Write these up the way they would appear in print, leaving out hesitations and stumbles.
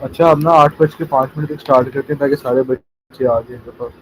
अच्छा, अब ना 8:05 तक स्टार्ट करते हैं ताकि सारे बच्चे आ जाएं इनके पास।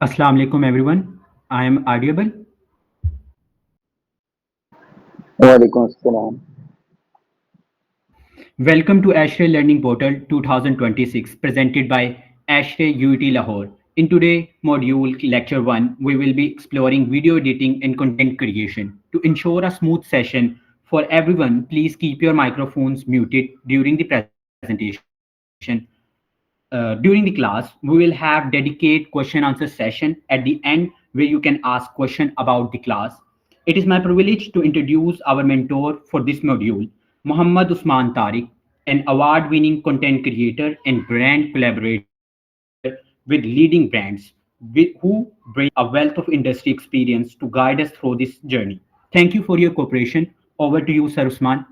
Assalamu alaikum everyone. I am audible. वालेकुम अस्सलाम। Welcome to Ashray Learning Portal 2026 presented by Ashray UT Lahore. In today's module lecture 1, we will be exploring video editing and content creation. To ensure a smooth session for everyone, please keep your microphones muted during the presentation. During the class, we will have dedicated question answer session at the end where you can ask question about the class. It is my privilege to introduce our mentor for this module, Muhammad Usman Tariq, an award-winning content creator and brand collaborator with leading brands, who brings a wealth of industry experience to guide us through this journey. Thank you for your cooperation. Over to you, Sir Usman.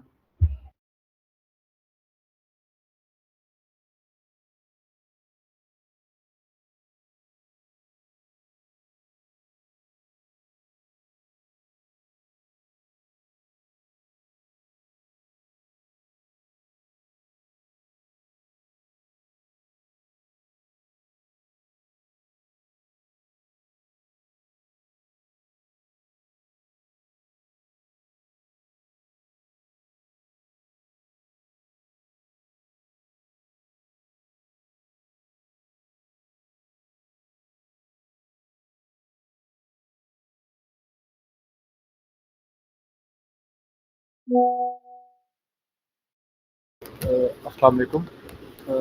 अस्सलाम वालेकुम।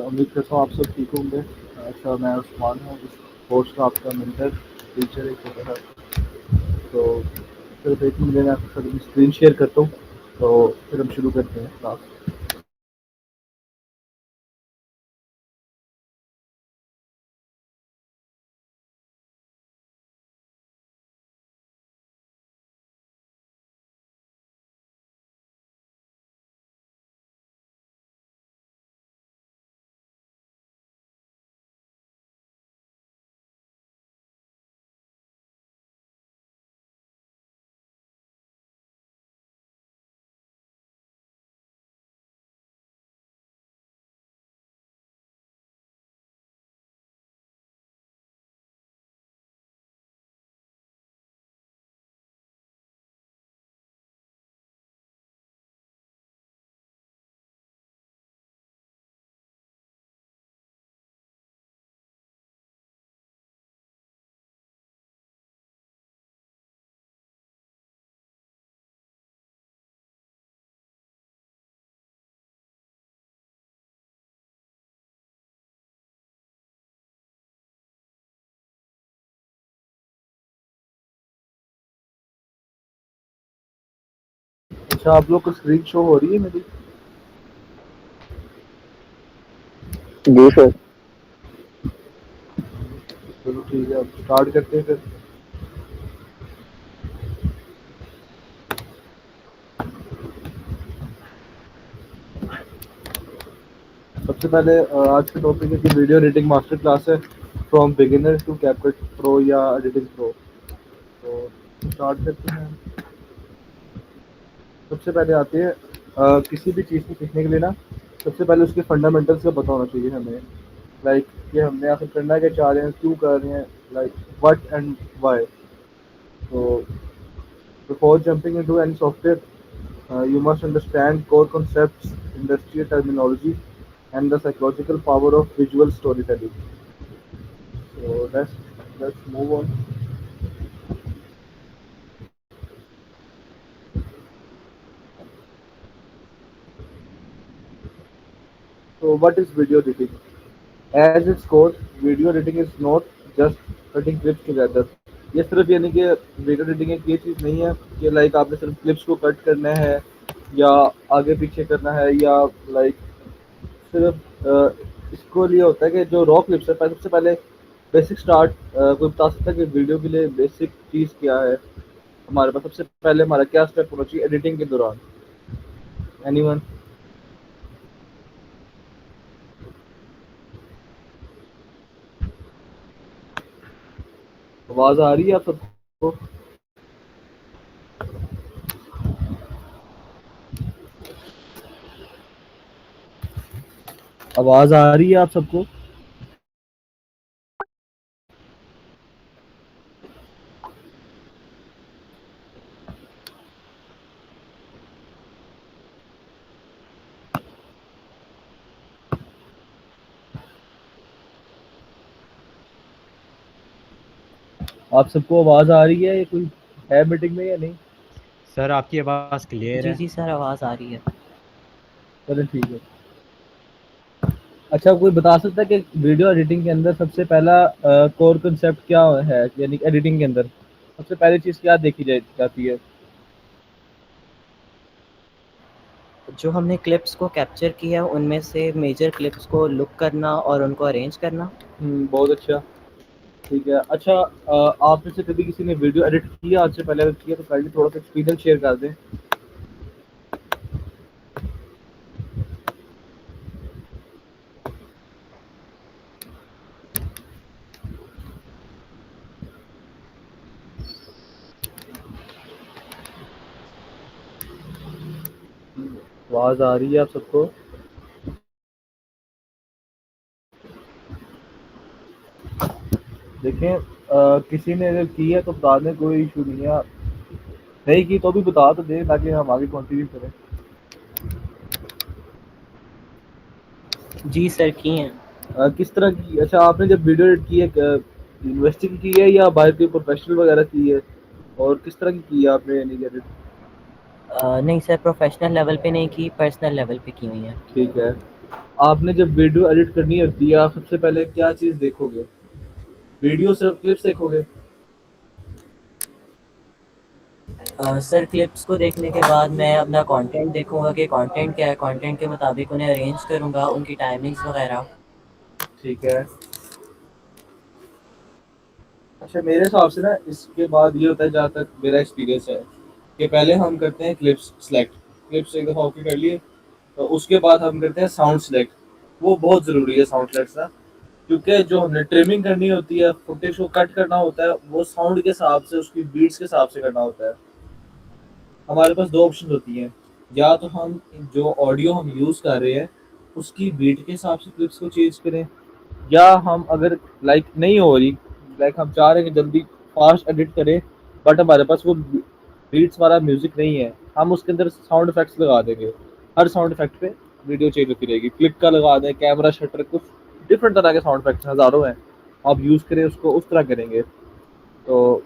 उम्मीद करता हूँ आप सब ठीक होंगे। अच्छा, मैं उस्मान हूँ, इस कोर्स का आपका मेंटर टीचर एक होता है। तो सिर्फ 1 मिनट में आपके साथ स्क्रीन शेयर करता हूँ, तो फिर हम शुरू करते हैं क्लास। अच्छा, आप लोग को स्क्रीन शो हो रही है मेरी? जी सर। चलो ठीक है, अब स्टार्ट करते हैं फिर। सबसे पहले आज का टॉपिक है कि वीडियो एडिटिंग मास्टर क्लास है, from beginner to CapCut pro या एडिटिंग प्रो। तो स्टार्ट करते हैं। सबसे पहले आते हैं किसी भी चीज़ को सीखने के लिए ना, सबसे पहले उसके फंडामेंटल्स का पता होना चाहिए हमें। लाइक कि हमने आखिर करना क्या चाह रहे हैं, क्यों कर रहे हैं, लाइक व्हाट एंड व्हाई। तो before jumping into any software, you must understand core concepts, industrial terminology, and the psychological power of visual storytelling. So let's move on. So what is video editing? As its core, video editing is not just cutting clips together. ये सिर्फ यानी कि video editing एक ये चीज़ नहीं है कि like आपने सिर्फ क्लिप्स को कट करना है या आगे पीछे करना है, या लाइक सिर्फ इसको लिए होता है कि जो रॉ क्लिप्स है, सबसे पहले बेसिक स्टार्ट कोई बता सकता है कि वीडियो के लिए बेसिक चीज़ क्या है हमारे पास? सबसे पहले हमारा क्या स्टेप होना चाहिए एडिटिंग के दौरान? एनीवन? आवाज़ आ रही है आप सबको? आवाज़ आ रही है आप सबको? आप सबको आवाज़ आ रही है? ये कोई है मीटिंग में या नहीं? सर आपकी आवाज़ क्लियर जी है। जी सर, आवाज़ आ रही है। चलो ठीक है। अच्छा, कोई बता सकता है कि वीडियो एडिटिंग के अंदर सबसे पहला कोर कंसेप्ट क्या है, यानी एडिटिंग के अंदर सबसे पहली चीज़ क्या देखी जाती है? जो हमने क्लिप्स को कैप्चर किया उनमें से मेजर क्लिप्स को लुक करना और उनको अरेंज करना। बहुत अच्छा, ठीक है। अच्छा, आप में से कभी किसी ने वीडियो एडिट किया आज से पहले? अगर किया तो काइंडली थोड़ा सा एक्सपीरियंस शेयर कर दें। आवाज़ आ रही है आप सबको? देखें, किसी ने अगर की है तो बता दें, कोई इशू नहीं है। नहीं की तो भी बता तो दें ताकि हम आगे कंटिन्यू करें। जी सर, की हैं। किस तरह की? अच्छा, आपने जब वीडियो एडिट की है, यूनिवर्सिटी की है या बाहर कोई प्रोफेशनल वगैरह की है, और किस तरह की है आपने यानी एडिट? नहीं सर, प्रोफेशनल लेवल पे नहीं की, पर्सनल लेवल पे की हुई हैं। ठीक है। आपने जब वीडियो एडिट करनी होती है, आप सबसे पहले क्या चीज़ देखोगे? वीडियो सिर्फ क्लिप्स देखोगे? सर, क्लिप्स को देखने के बाद मैं अपना कंटेंट देखूंगा कि कंटेंट क्या है, कंटेंट के मुताबिक उन्हें अरेंज करूंगा, उनकी टाइमिंग्स वगैरह। ठीक है। अच्छा, मेरे हिसाब से ना इसके बाद ये होता है, जहाँ तक मेरा एक्सपीरियंस है, कि पहले हम करते हैं क्लिप्स सेलेक्ट। क्लिप्स एक दफ़ा ओके कर लिए तो उसके बाद हम करते हैं साउंड सेलेक्ट। वो बहुत ज़रूरी है साउंड सेलेक्ट ना, क्योंकि जो हमने ट्रिमिंग करनी होती है, फुटेज को कट करना होता है, वो साउंड के हिसाब से, उसकी बीट्स के हिसाब से करना होता है। हमारे पास दो ऑप्शन होती हैं, या तो हम जो ऑडियो हम यूज़ कर रहे हैं उसकी बीट के हिसाब से क्लिप्स को चेंज करें, या हम अगर लाइक नहीं हो रही, लाइक हम चाह रहे हैं कि जल्दी फास्ट एडिट करें बट हमारे पास वो बीट्स वाला म्यूज़िक नहीं है, हम उसके अंदर साउंड इफेक्ट्स लगा देंगे। हर साउंड इफेक्ट पे वीडियो चेंज होती रहेगी। क्लिक का लगा दें, कैमरा शटर, कुछ डिफरेंट तरह के साउंड इफेक्ट्स हज़ारों हैं, आप यूज़ करें उसको उस तरह करेंगे। तो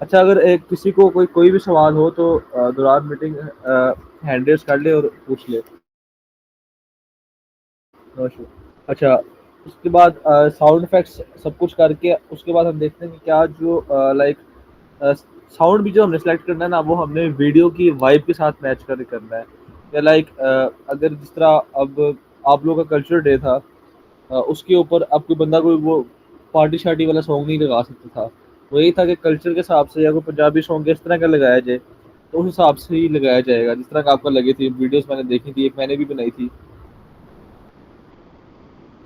अच्छा, अगर एक किसी को कोई भी सवाल हो तो दौरान मीटिंग हैंड रेज कर ले और पूछ ले। नमस्कार। अच्छा, उसके बाद साउंड इफेक्ट्स सब कुछ करके उसके बाद हम देखते हैं कि क्या जो लाइक साउंड भी जो हमने सेलेक्ट करना है ना, वो हमने वीडियो की वाइब के साथ मैच कर करना है। या लाइक अगर जिस तरह अब आप लोगों का कल्चर डे था, उसके ऊपर अब कोई बंदा कोई वो पार्टी शार्टी वाला सॉन्ग नहीं लगा सकता था। वो यही था कि कल्चर के हिसाब से या कोई पंजाबी सॉन्ग इस तरह का लगाया जाए, तो उस हिसाब से ही लगाया जाएगा जिस तरह का आपको लगे थी। वीडियोस मैंने देखी थी, एक मैंने भी बनाई थी।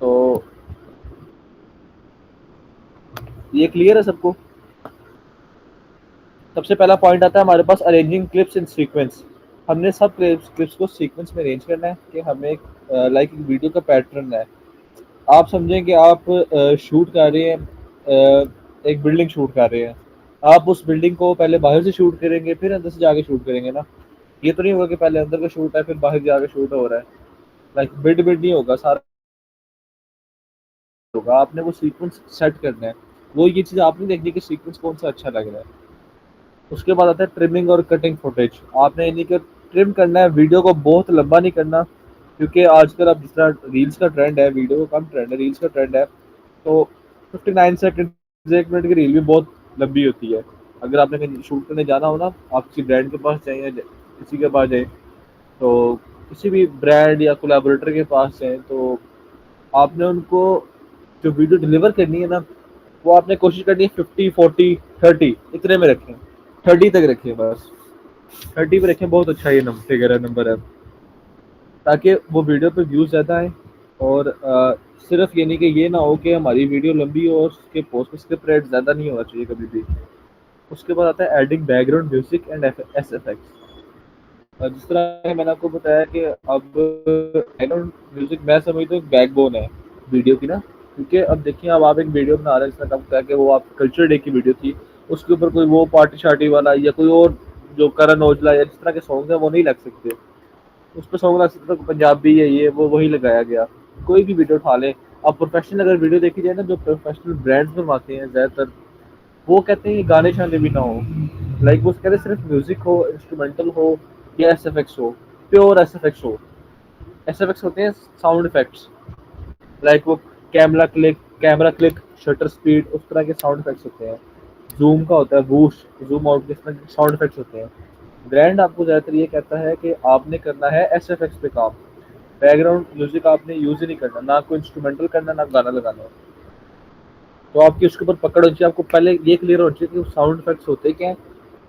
तो ये क्लियर है सबको? सबसे पहला पॉइंट आता है हमारे पास अरेंजिंग क्लिप्स इन सीक्वेंस। हमने सब क्लिप्स को सीक्वेंस में अरेंज करना है कि हमें एक लाइक वीडियो का पैटर्न है। आप समझें कि आप शूट कर रहे हैं, एक बिल्डिंग शूट कर रहे हैं। आप उस बिल्डिंग को पहले बाहर से शूट करेंगे, फिर अंदर से जाके शूट करेंगे ना। ये तो नहीं होगा कि पहले अंदर का शूट है फिर बाहर जाके शूट हो रहा है। लाइक बिड बिड नहीं होगा, सारा होगा। आपने वो सीक्वेंस सेट करना है। वो ये चीज़ आप नहीं देखनी कि सीक्वेंस कौन सा अच्छा लग रहा है। उसके बाद आता है ट्रिमिंग और कटिंग फुटेज। आपने यानी कि ट्रिम करना है, वीडियो को बहुत लंबा नहीं करना, क्योंकि आजकल अब जिस तरह रील्स का ट्रेंड है, वीडियो का कम ट्रेंड है, रील्स का ट्रेंड है। तो 59 सेकंड 1 मिनट की रील भी बहुत लंबी होती है। अगर आपने कहीं शूट करने जाना हो ना, आप किसी ब्रांड के पास जाएँ या किसी के पास जाएँ, तो किसी भी ब्रांड या कोलैबोरेटर के पास जाएँ, तो आपने उनको जो वीडियो डिलीवर करनी है ना, वो आपने कोशिश करनी है 50 40 30 इतने में रखें। 30 तक रखें, बस 30 पे रखें। बहुत अच्छा ये फिगर है, नंबर है, ताकि वो वीडियो पे व्यूज़ ज़्यादा आए। और सिर्फ ये नहीं कि ये ना हो कि हमारी वीडियो लंबी हो और उसके पोस्ट में स्क्रिप्ट रेट ज़्यादा नहीं होना चाहिए कभी भी। उसके बाद आता है adding background music and S effects. जिस तरह मैंने आपको बताया कि अब बैकग्राउंड म्यूजिक मैं समझता हूँ बैकबोन है वीडियो की ना। क्योंकि अब देखिए, अब आप एक वीडियो बना रहे हैं, जिसका काम बताया कि वो आप कल्चर डे की वीडियो थी, उसके ऊपर कोई वो पार्टी शार्टी वाला या कोई और जो करण औजला या जिस तरह के सॉन्ग हैं वो नहीं लग सकते। उस पर सॉन्ग लग सकता है पंजाबी है, ये वो वही लगाया गया। कोई भी वीडियो उठा लें। अब प्रोफेशनल अगर वीडियो देखी जाए ना, जो प्रोफेशनल ब्रांड्स बनवाते हैं ज़्यादातर, वो कहते हैं ये गाने शाने भी ना हो। लाइक वो कहते हैं सिर्फ म्यूजिक हो, इंस्ट्रूमेंटल हो या एस एफ एक्स हो, प्योर एस एफ एक्स हो। एस एफ एक्स होते हैं साउंड इफेक्ट्स। लाइक वो कैमरा क्लिक शटर स्पीड, उस तरह के साउंड इफेक्ट्स होते हैं। जूम का होता है बूस्ट, जूम आउट, इस तरह के साउंड इफेक्ट्स होते हैं। ब्रांड आपको ज़्यादातर ये कहता है कि आपने करना है एस एफ एक्स पे काम। बैकग्राउंड म्यूजिक आपने यूज़ ही नहीं करना, ना कोई इंस्ट्रूमेंटल करना, ना गाना लगाना। तो आपकी उसके ऊपर पकड़ होनी चाहिए। आपको पहले ये क्लियर होना चाहिए कि साउंड इफेक्ट्स होते क्या हैं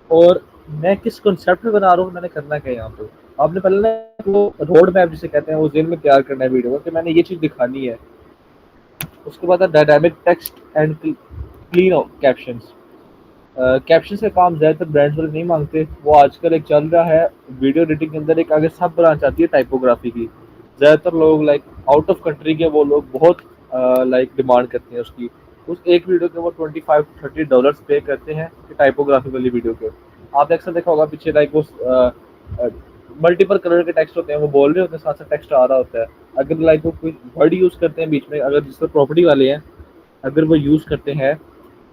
और मैं किस कॉन्सेप्ट में बना रहा हूँ, मैंने करना क्या है यहाँ पे। आपने पहले ना वो रोड मैप जिसे कहते हैं वो जेल में तैयार करना है वीडियो का कि मैंने ये चीज़ दिखानी है। उसके बाद dynamic text and clean captions. Caption का काम ज़्यादातर ब्रांड्स वाले नहीं मांगते। वो आजकल एक चल रहा है वीडियो एडिटिंग के अंदर, एक आगे सब ब्रांच आती है टाइपोग्राफी की। ज़्यादातर लोग लाइक आउट ऑफ कंट्री के वो लोग बहुत लाइक डिमांड करते हैं उसकी। उस एक वीडियो के वो $25 to $30 पे करते हैं कि टाइपोग्राफी वाली वीडियो के। आपने अक्सर देखा होगा पीछे लाइक वो मल्टीपल कलर के टेक्स्ट होते हैं, वो बोल रहे होते हैं, साथ साथ टेक्स्ट आ रहा होता है। अगर लाइक वो कोई वर्ड यूज़ करते हैं बीच में, अगर जिससे प्रॉपर्टी वाले हैं, अगर वो यूज़ करते हैं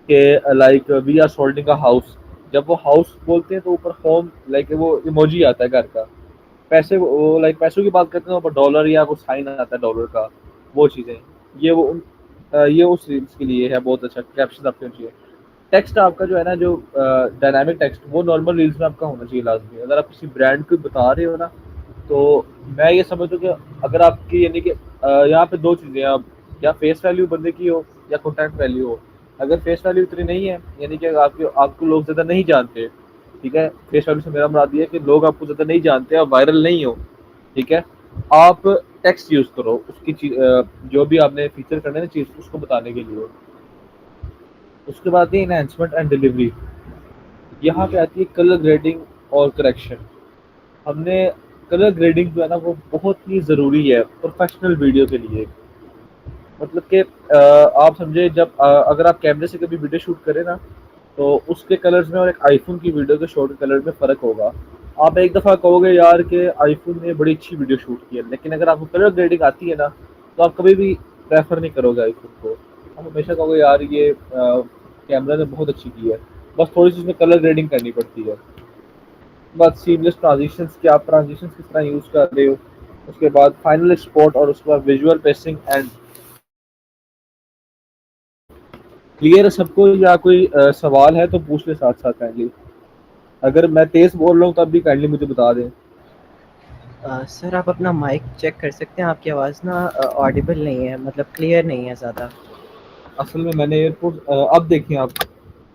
कि like we are selling a house, जब वो हाउस बोलते हैं तो ऊपर होम लाइक वो इमोजी आता है घर का। पैसे वो लाइक पैसों की बात करते हैं, ऊपर डॉलर या कुछ साइन आता है डॉलर का। वो चीज़ें ये उस रील्स के लिए है। बहुत अच्छा कैप्शन आपके होना चाहिए। टेक्स्ट आपका जो है ना, जो डायनामिक टेक्स्ट, वो नॉर्मल रील्स में आपका होना चाहिए लाजमी। अगर आप किसी ब्रांड को बता रहे हो ना, तो मैं ये समझता हूँ कि अगर आपकी यानी कि यहाँ पे दो चीज़ें, आप या फेस वैल्यू बंदे की हो या कंटेंट वैल्यू हो। अगर फेस वैल्यू इतनी नहीं है, यानी कि आपको लोग ज़्यादा नहीं जानते, ठीक है, फेस वैल्यू से मेरा मुराद ये है कि लोग आपको ज़्यादा नहीं जानते, आप वायरल नहीं हो, ठीक है, आप टेक्स्ट यूज़ करो उसकी चीज़, जो भी आपने फीचर करना है ना चीज़, उसको बताने के लिए। उसके बाद है इनहेंसमेंट एंड डिलीवरी। यहाँ पे आती है कलर ग्रेडिंग और करेक्शन। हमने कलर ग्रेडिंग जो है ना, वो बहुत ही ज़रूरी है प्रोफेशनल वीडियो के लिए। मतलब कि आप समझे, जब अगर आप कैमरे से कभी वीडियो शूट करें ना, तो उसके कलर्स में और एक आईफोन की वीडियो के शॉट के कलर में फ़र्क होगा। आप एक दफ़ा कहोगे यार कि आईफोन ने बड़ी अच्छी वीडियो शूट की है, लेकिन अगर आपको कलर ग्रेडिंग आती है ना, तो आप कभी भी प्रेफर नहीं करोगे आईफोन को। आप हमेशा कहोगे यार ये कैमरा ने बहुत अच्छी की है, बस थोड़ी सी उसमें कलर ग्रेडिंग करनी पड़ती है। बाद सीमलेस ट्रांजिशंस, कि आप ट्रांजिशंस किस तरह यूज़ कर रहे हो। उसके बाद फाइनल एक्सपोर्ट, और उसके बाद विजुअल पेसिंग एंड। क्लियर है सबको, या कोई सवाल है तो पूछ ले साथ साथ काइंडली। अगर मैं तेज बोल रहा हूँ तब भी काइंडली मुझे बता दें। सर आप अपना माइक चेक कर सकते हैं, आपकी आवाज़ ना ऑडिबल नहीं है, मतलब क्लियर नहीं है ज़्यादा। असल में मैंने एयरपोर्ट अब देखिए आप,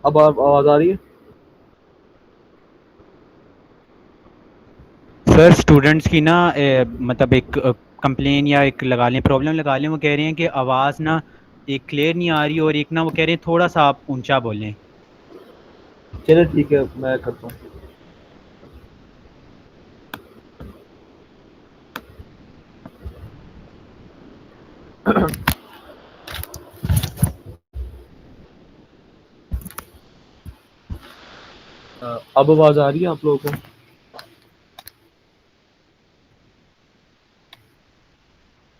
अब आवाज़ आ रही है? सर स्टूडेंट्स की ना मतलब एक कंप्लेन या एक लगा लें, प्रॉब्लम लगा लें, वो कह रहे हैं कि आवाज़ ना एक क्लियर नहीं आ रही, और एक ना वो कह रहे हैं थोड़ा सा आप ऊंचा बोलें। चलिए ठीक है, मैं करता हूँ। अब आवाज़ आ रही है आप लोगों को?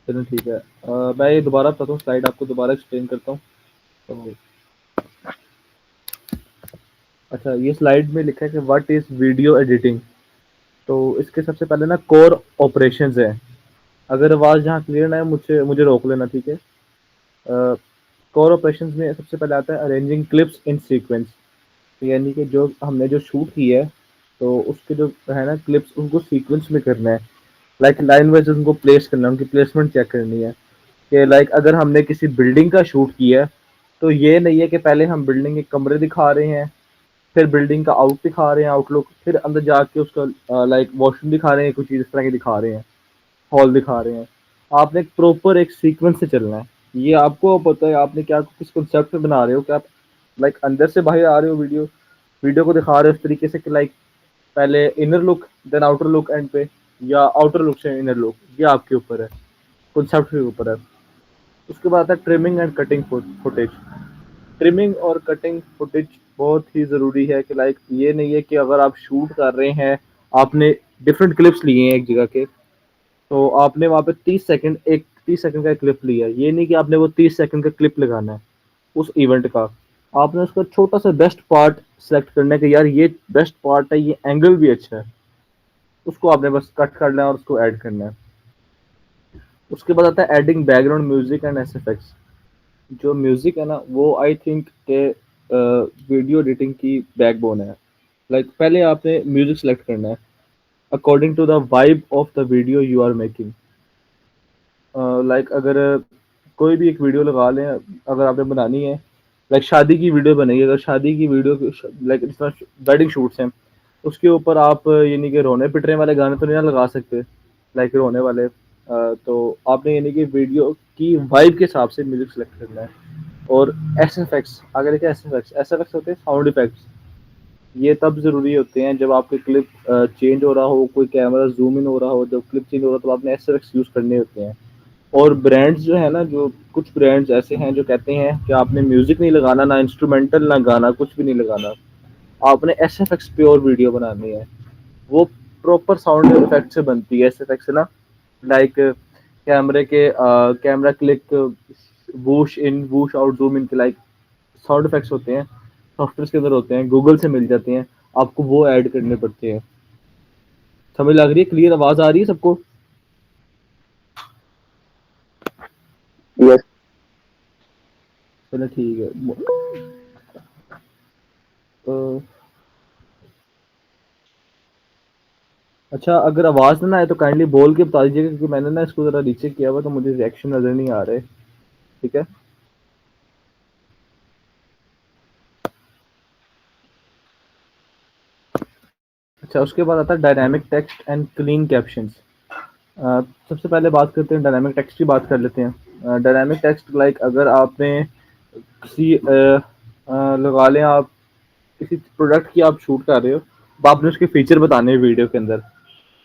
चलो ठीक है, मैं ये दोबारा बताता हूँ, स्लाइड आपको दोबारा एक्सप्लेन करता हूँ। तो अच्छा, ये स्लाइड में लिखा है कि व्हाट इज़ वीडियो एडिटिंग। तो इसके सबसे पहले ना कोर ऑपरेशंस है। अगर आवाज़ जहाँ क्लियर ना है मुझे मुझे रोक लेना, ठीक है? कोर ऑपरेशंस में सबसे पहले आता है अरेंजिंग क्लिप्स इन सीक्वेंस, यानी कि जो हमने जो शूट की है तो उसके जो है ना क्लिप्स, उनको सीक्वेंस में करना है। लाइक लाइन वाइज उनको प्लेस करना है, उनकी प्लेसमेंट चेक करनी है। कि लाइक अगर हमने किसी बिल्डिंग का शूट किया है तो ये नहीं है कि पहले हम बिल्डिंग के कमरे दिखा रहे हैं, फिर बिल्डिंग का आउट दिखा रहे हैं, आउटलुक, फिर अंदर जाके उसका लाइक वॉशरूम दिखा रहे हैं, कुछ चीज़ इस तरह की दिखा रहे हैं, हॉल दिखा रहे हैं। आपने एक प्रॉपर एक सीक्वेंस से चलना है। ये आपको पता है आपने क्या किस कॉन्सेप्ट में बना रहे हो, क्या आप लाइक अंदर से बाहर आ रहे हो, वीडियो वीडियो को दिखा रहे हो इस तरीके से कि लाइक पहले inner look then outer look and पे, या आउटर लुक से इनर लुक, ये आपके ऊपर है, कॉन्सेप्ट के ऊपर है। उसके बाद आता है trimming and cutting footage. Trimming और कटिंग फुटेज बहुत ही ज़रूरी है कि लाइक ये नहीं है कि अगर आप शूट कर रहे हैं, आपने डिफरेंट क्लिप्स लिए हैं एक जगह के, तो आपने वहाँ पे 30 सेकंड एक 30 सेकंड का क्लिप लिया, ये नहीं कि आपने वो 30 सेकंड का क्लिप लगाना है उस इवेंट का। आपने उसका छोटा सा बेस्ट पार्ट सेलेक्ट करना है कि यार ये बेस्ट पार्ट है, ये एंगल भी अच्छा है, उसको आपने बस कट करना है और उसको ऐड करना है। उसके बाद आता है adding background music and SFX. जो म्यूजिक है ना वो आई थिंक के वीडियो एडिटिंग की बैकबोन है। लाइक पहले आपने म्यूजिक सेलेक्ट करना है according to the vibe of the video you are making. Like अगर कोई भी एक वीडियो लगा लें, अगर आपने बनानी है, लाइक शादी की वीडियो बनेगी, अगर शादी की वीडियो लाइक इस तरह वेडिंग शूट्स हैं, उसके ऊपर आप यानी कि रोने पिटने वाले गाने तो नहीं ना लगा सकते, लाइक रोने वाले। तो आपने यानी कि वीडियो की वाइब के हिसाब से म्यूजिक सेलेक्ट करना है। और एस एफ एक्स, अगर देखिए एस एफ एक्स होते हैं साउंड इफेक्ट्स। ये तब ज़रूरी होते हैं जब आपके क्लिप चेंज हो रहा हो, कोई कैमरा जूम इन हो रहा हो, जब क्लिप चेंज हो रहा हो तो आपने एस एफ एक्स यूज़ करने होते हैं। और ब्रांड्स जो है ना, जो कुछ ब्रांड्स ऐसे हैं जो कहते हैं कि आपने म्यूजिक नहीं लगाना, ना इंस्ट्रूमेंटल, ना गाना, कुछ भी नहीं लगाना, आपने S F x pure video बनानी है। वो प्रॉपर साउंड इफेक्ट से बनती है एस एफ एक्स से ना, लाइक कैमरे के camera click, whoosh in whoosh out, zoom in के लाइक साउंड इफेक्ट्स होते हैं, सॉफ्टवेयर के अंदर होते हैं, गूगल से मिल जाते हैं, आपको वो ऐड करने पड़ते हैं। समझ लग रही है? क्लियर आवाज आ रही है सबको? यस। चलो ठीक है। अच्छा, अगर आवाज ना आए तो काइंडली बोल के बता दीजिएगा, क्योंकि मैंने ना इसको जरा नीचे किया हुआ तो मुझे रिएक्शन नजर नहीं आ रहे। ठीक है? अच्छा, उसके बाद आता है dynamic text and clean captions. सबसे पहले बात करते हैं डायनामिक टेक्स्ट की, बात कर लेते हैं। डायनामिक टेक्स्ट लाइक अगर आपने किसी लगा लें आप किसी प्रोडक्ट की आप शूट कर रहे हो, तो आपने उसके फीचर बताने हैं वीडियो के अंदर।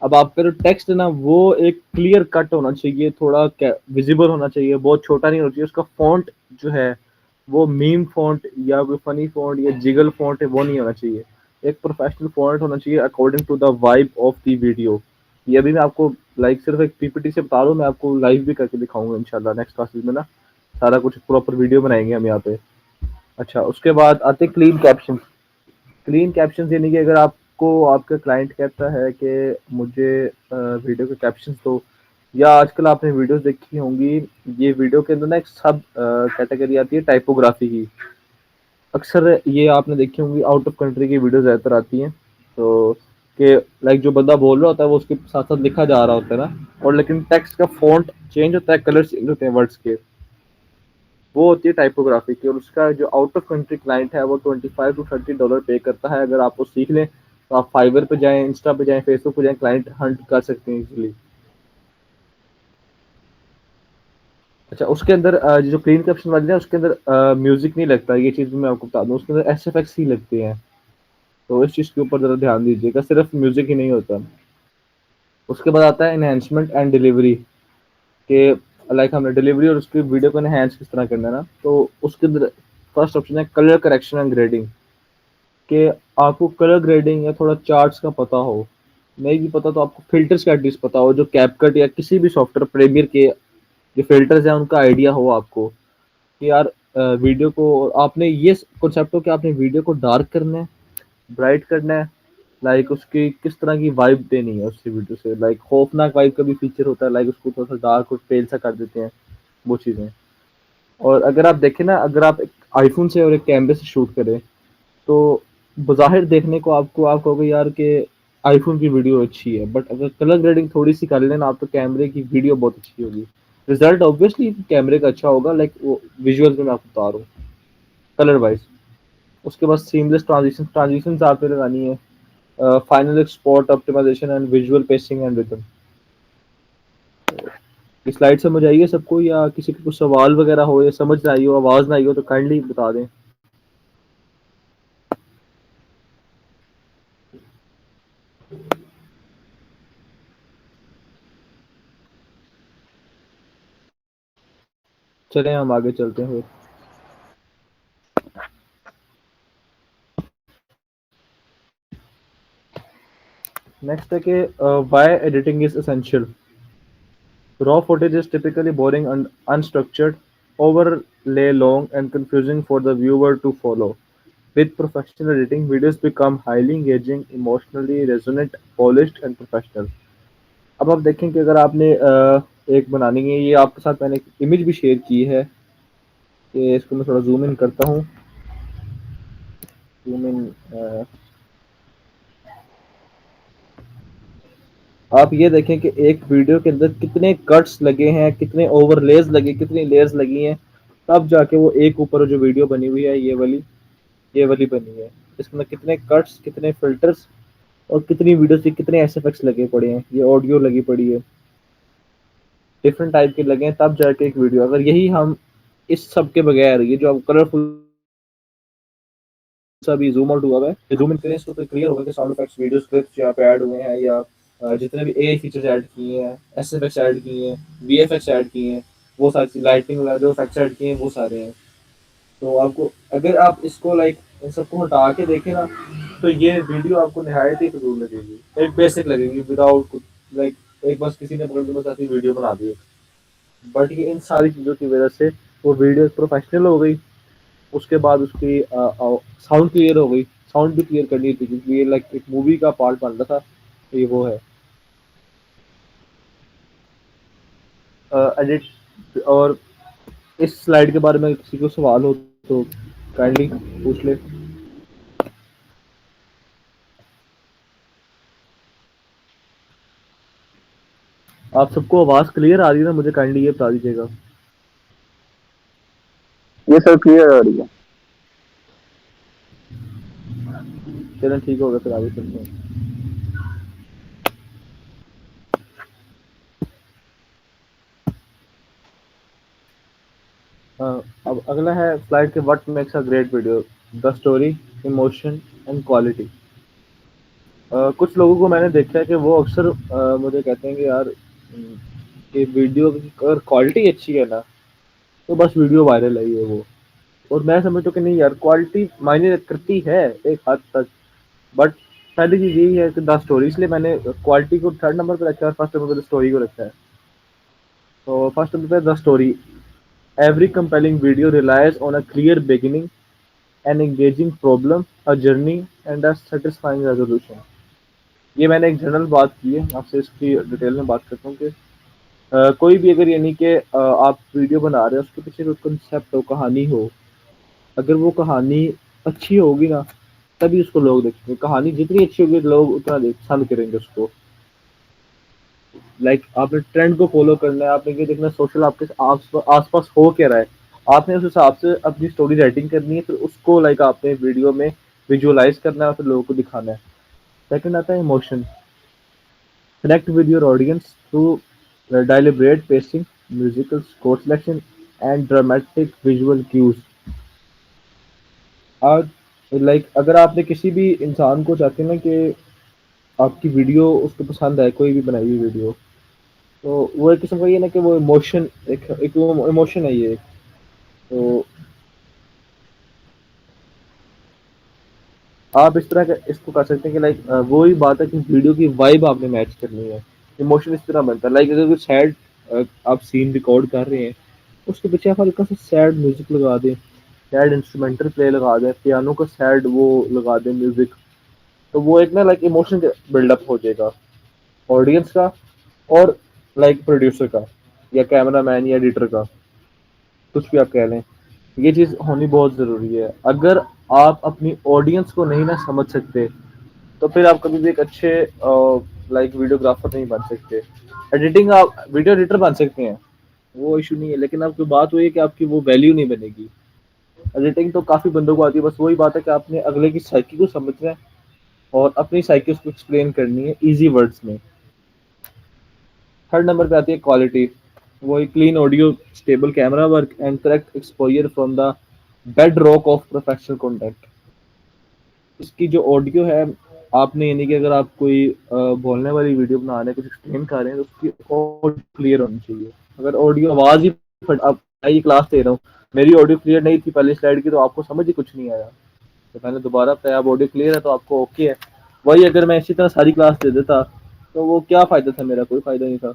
अब आपका जो टेक्स्ट है ना वो एक क्लियर कट होना चाहिए, थोड़ा विजिबल होना चाहिए, बहुत छोटा नहीं होना चाहिए। उसका फॉन्ट जो है वो मीम फॉन्ट या कोई फनी फॉन्ट या जिगल फॉन्ट है, वो नहीं होना चाहिए। एक प्रोफेशनल फॉन्ट होना चाहिए according to the vibe of the video. ये अभी मैं आपको लाइक सिर्फ एक पीपीटी से बता रहा हूँ, मैं आपको लाइव भी करके दिखाऊंगा इंशाल्लाह नेक्स्ट क्लासेस में ना, सारा कुछ प्रॉपर वीडियो बनाएंगे हम यहाँ पे। अच्छा, उसके बाद आते हैं क्लीन कैप्शन। क्लीन कैप्शन यानी कि अगर आपको आपका क्लाइंट कहता है कि मुझे वीडियो के कैप्शन दो, या आजकल आपने वीडियोस देखी होंगी, ये वीडियो के अंदर ना एक सब कैटेगरी आती है टाइपोग्राफी की। अक्सर ये आपने देखी होंगी, आउट ऑफ कंट्री की वीडियो ज़्यादातर आती हैं। तो कि लाइक जो बंदा बोल रहा होता है वो उसके साथ साथ लिखा जा रहा होता है ना, और लेकिन टेक्स्ट का फॉन्ट चेंज होता है, कलर चेंज होते हैं वर्ड्स के, वो होती है टाइपोग्राफी की। और उसका जो आउट ऑफ कंट्री क्लाइंट है वो $25 to $30 पे करता है। अगर आप वो सीख लें तो आप फाइवर पे जाएं, इंस्टा पे जाएं, फेसबुक पे जाएं, क्लाइंट हंट कर सकते हैं इजीली। अच्छा, उसके अंदर जो क्लीन कैप्शन वाली है उसके अंदर म्यूजिक नहीं लगता, ये चीज़ भी मैं आपको बता दूं, उसके अंदर एसएफएक्स ही लगते हैं। तो इस चीज़ के ऊपर ज़रा ध्यान दीजिएगा, सिर्फ म्यूजिक ही नहीं होता। उसके बाद आता है एनहेंसमेंट एंड डिलीवरी के, लाइक हमने डिलीवरी और उसकी वीडियो को एनहेंस किस तरह करना है ना, तो उसके अंदर फर्स्ट ऑप्शन है कलर करेक्शन एंड ग्रेडिंग, कि आपको कलर ग्रेडिंग या थोड़ा चार्ट्स का पता हो, नहीं भी पता तो आपको फिल्टर्स का एटलीस्ट पता हो, जो कैपकट या किसी भी सॉफ्टवेयर प्रीमियर के जो फिल्टर्स हैं उनका आइडिया हो आपको, कि यार वीडियो को आपने ये कॉन्सेप्ट हो कि आपने वीडियो को डार्क करना है, ब्राइट करना है, लाइक उसकी किस तरह की वाइब देनी है उसकी वीडियो से, लाइक खौफनाक वाइब का भी फीचर होता है, लाइक उसको थोड़ा सा डार्क और पेल सा कर देते हैं वो चीज़ें। और अगर आप देखें ना, अगर आप एक आईफोन से और एक कैमरे से शूट करें तो बज़ाहिर देखने को आपको आप कहोगे यार कि आईफोन की वीडियो अच्छी है, बट अगर कलर ग्रेडिंग थोड़ी सी कर लेना आप तो कैमरे की वीडियो बहुत अच्छी होगी। रिजल्ट ऑब्वियसली कैमरे का अच्छा होगा, लाइक वो विजुअल्स में मैं आपको बता रहा हूँ कलर वाइज। उसके बाद सीमलेस ट्रांजिशन आपने लगानी है, final export optimization and visual pacing and rhythm. ये स्लाइड समझ आई है सबको, या किसी को कुछ सवाल वगैरह हो या समझ ना आई हो, आवाज़ ना आई हो तो काइंडली बता दें। चलें हम आगे चलते हैं। नेक्स्ट है कि why editing is essential. Raw footage is typically boring and unstructured, overlay long and confusing for the viewer to follow. With professional editing, videos become highly engaging, emotionally resonant, polished and professional. अब आप देखें कि अगर आपने एक बनानी है, ये आपके साथ मैंने एक इमेज भी शेयर की है, कि इसको मैं थोड़ा जूम इन करता हूँ, जूम इन। आप ये देखें कि एक वीडियो के अंदर कितने कट्स लगे हैं, कितने ओवरलेज लगे, कितनी लेयर्स लगी हैं, तब जाके वो एक ऊपर जो वीडियो बनी हुई है ये वाली बनी है। इसके अंदर कितने कट्स, कितने फिल्टर्स और कितनी वीडियो से कितने एसएफएक्स लगे पड़े हैं, ये ऑडियो लगी पड़ी है, डिफरेंट टाइप के लगे हैं, तब जाके एक वीडियो। अगर यही हम इस सब के बगैर, ये जो अब कलरफुल सा भी जूम आउट हुआ है, जूम इन करें इसको तो क्लियर होगा कि साउंड इफेक्ट्स, वीडियो क्लिप्स यहाँ पे ऐड हुए हैं, या जितने भी एआई फीचर्स ऐड किए हैं, एसएफएक्स ऐड किए हैं, वीएफएक्स ऐड किए हैं, वो सारी लाइटिंग वगैरह जो इफेक्ट्स ऐड किए हैं वो सारे हैं। तो आपको अगर आप इसको लाइक इन सबको हटा के देखें ना, तो ये वीडियो आपको निहायत ही फजूल लगेगी, एक बेसिक लगेगी, विदाउट लाइक एक बस किसी ने पकड़ के बस ऐसी वीडियो बना दी। बट ये इन सारी चीज़ों की वजह से वो वीडियो प्रोफेशनल हो गई। उसके बाद उसकी साउंड क्लियर हो गई, साउंड भी क्लियर करनी थी क्योंकि ये लाइक एक मूवी का पार्ट बन रहा था, तो ये वो है। एडिट, और इस स्लाइड के बारे में किसी को सवाल हो तो काइंडली पूछ ले। आप सबको आवाज क्लियर आ रही है ना, मुझे काइंडली ये बता दीजिएगा। ये सब क्लियर आ रही है। चलें ठीक होगा, फिर आगे चलते हैं। अब अगला है स्लाइड के what makes a great video, the story, emotion and quality. कुछ लोगों को मैंने देखा है कि वो अक्सर मुझे कहते हैं कि यार कि वीडियो की अगर क्वालिटी अच्छी है ना तो बस वीडियो वायरल है ये वो। और मैं समझता हूँ कि नहीं यार, क्वालिटी मायने करती है एक हद तक, बट पहली चीज़ यही है कि द स्टोरी, इसलिए मैंने क्वालिटी को थर्ड नंबर पर रखा है, फर्स्ट नंबर पर स्टोरी को रखा है। तो फर्स्ट नंबर पर the story, every compelling video relies on a clear beginning, an engaging problem, a journey and a satisfying resolution. ये मैंने एक जनरल बात की है, आपसे इसकी डिटेल में बात करता हूँ कि कोई भी अगर यानी कि आप वीडियो बना रहे हो, उसके पीछे कोई कंसेप्ट हो, कहानी हो, अगर वो कहानी अच्छी होगी ना तभी उसको लोग देखेंगे। कहानी जितनी अच्छी होगी लोग उतना पसंद करेंगे उसको। लाइक आपने ट्रेंड को फॉलो करना है, आपने ये देखना सोशल आपके आसपास हो क्या रहा है, आपने उस हिसाब से अपनी स्टोरी राइटिंग करनी है, फिर उसको लाइक आपने वीडियो में विजुअलाइज करना है और फिर लोगों को दिखाना है। सेकंड आता है emotion. Connect with your audience through deliberate pacing, musical score selection, and dramatic visual cues। आज लाइक अगर आपने किसी भी इंसान को चाहते हैं ना कि आपकी वीडियो उसको पसंद आए, कोई भी बनाई हुई वीडियो, तो वो एक किस्म का ये ना कि वो इमोशन एक वो इमोशन है ये। तो आप इस तरह का इसको कर सकते हैं कि लाइक वो ही बात है कि वीडियो की वाइब आपने मैच करनी है। इमोशन इस तरह बनता है लाइक अगर कोई सैड आप सीन रिकॉर्ड कर रहे हैं, उसके पीछे आप हल्का सा सैड म्यूजिक लगा दें, सैड इंस्ट्रूमेंटल प्ले लगा दें, पियानो का सैड वो लगा दें म्यूजिक, तो वो एक ना लाइक इमोशन बिल्डअप हो जाएगा ऑडियंस का और लाइक प्रोड्यूसर का या कैमरा मैन या एडिटर का, कुछ भी आप कह लें। ये चीज़ होनी बहुत ज़रूरी है। अगर आप अपनी ऑडियंस को नहीं ना समझ सकते, तो फिर आप कभी भी एक अच्छे लाइक वीडियोग्राफर नहीं बन सकते। एडिटिंग आप वीडियो एडिटर बन सकते हैं, वो इशू नहीं है, लेकिन आपकी बात वही है कि आपकी वो वैल्यू नहीं बनेगी। एडिटिंग तो काफ़ी बंदों को आती है, बस वही बात है कि आपने अगले की साइकी को समझना है और अपनी साइकी उसको एक्सप्लेन करनी है ईजी वर्ड्स में। थर्ड नंबर पे आती है क्वालिटी। वो clean audio, stable camera work and correct exposure from the bed rock of professional content. इसकी जो ऑडियो है, आपने यानी कि अगर आप कोई बोलने वाली वीडियो बना रहे हैं, कुछ एक्सप्लेन कर रहे हैं, तो उसकी ऑडियो क्लियर होनी चाहिए। अगर ऑडियो आवाज़ ही आप ये क्लास दे रहा हूँ, मेरी ऑडियो क्लियर नहीं थी पहली स्लाइड की, तो आपको समझ ही कुछ नहीं आया, तो मैंने दोबारा बताया अब ऑडियो क्लियर है तो आपको ओके है। वही अगर मैं इसी तरह सारी क्लास दे देता तो वो क्या फ़ायदा था, मेरा कोई फ़ायदा नहीं था।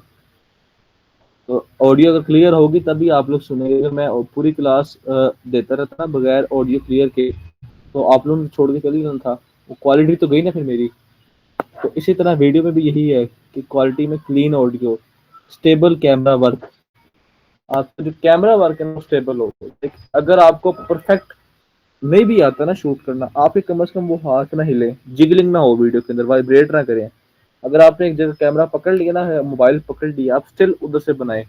तो ऑडियो अगर क्लियर होगी तभी आप लोग सुनेंगे। अगर मैं पूरी क्लास देता रहता ना बगैर ऑडियो क्लियर के, तो आप लोगों ने छोड़ के चली जाना था, वो क्वालिटी तो गई ना फिर मेरी। तो इसी तरह वीडियो में भी यही है कि क्वालिटी में clean audio, stable camera work. आपका जो कैमरा वर्क है वो स्टेबल हो। अगर आपको परफेक्ट नहीं भी आता ना शूट करना, आपके कम से कम वो हाथ ना हिले, जिगलिंग ना हो वीडियो के अंदर, वाइब्रेट ना करें। अगर आपने एक जगह कैमरा पकड़ लिया ना, मोबाइल पकड़ लिया, आप स्टिल उधर से बनाए,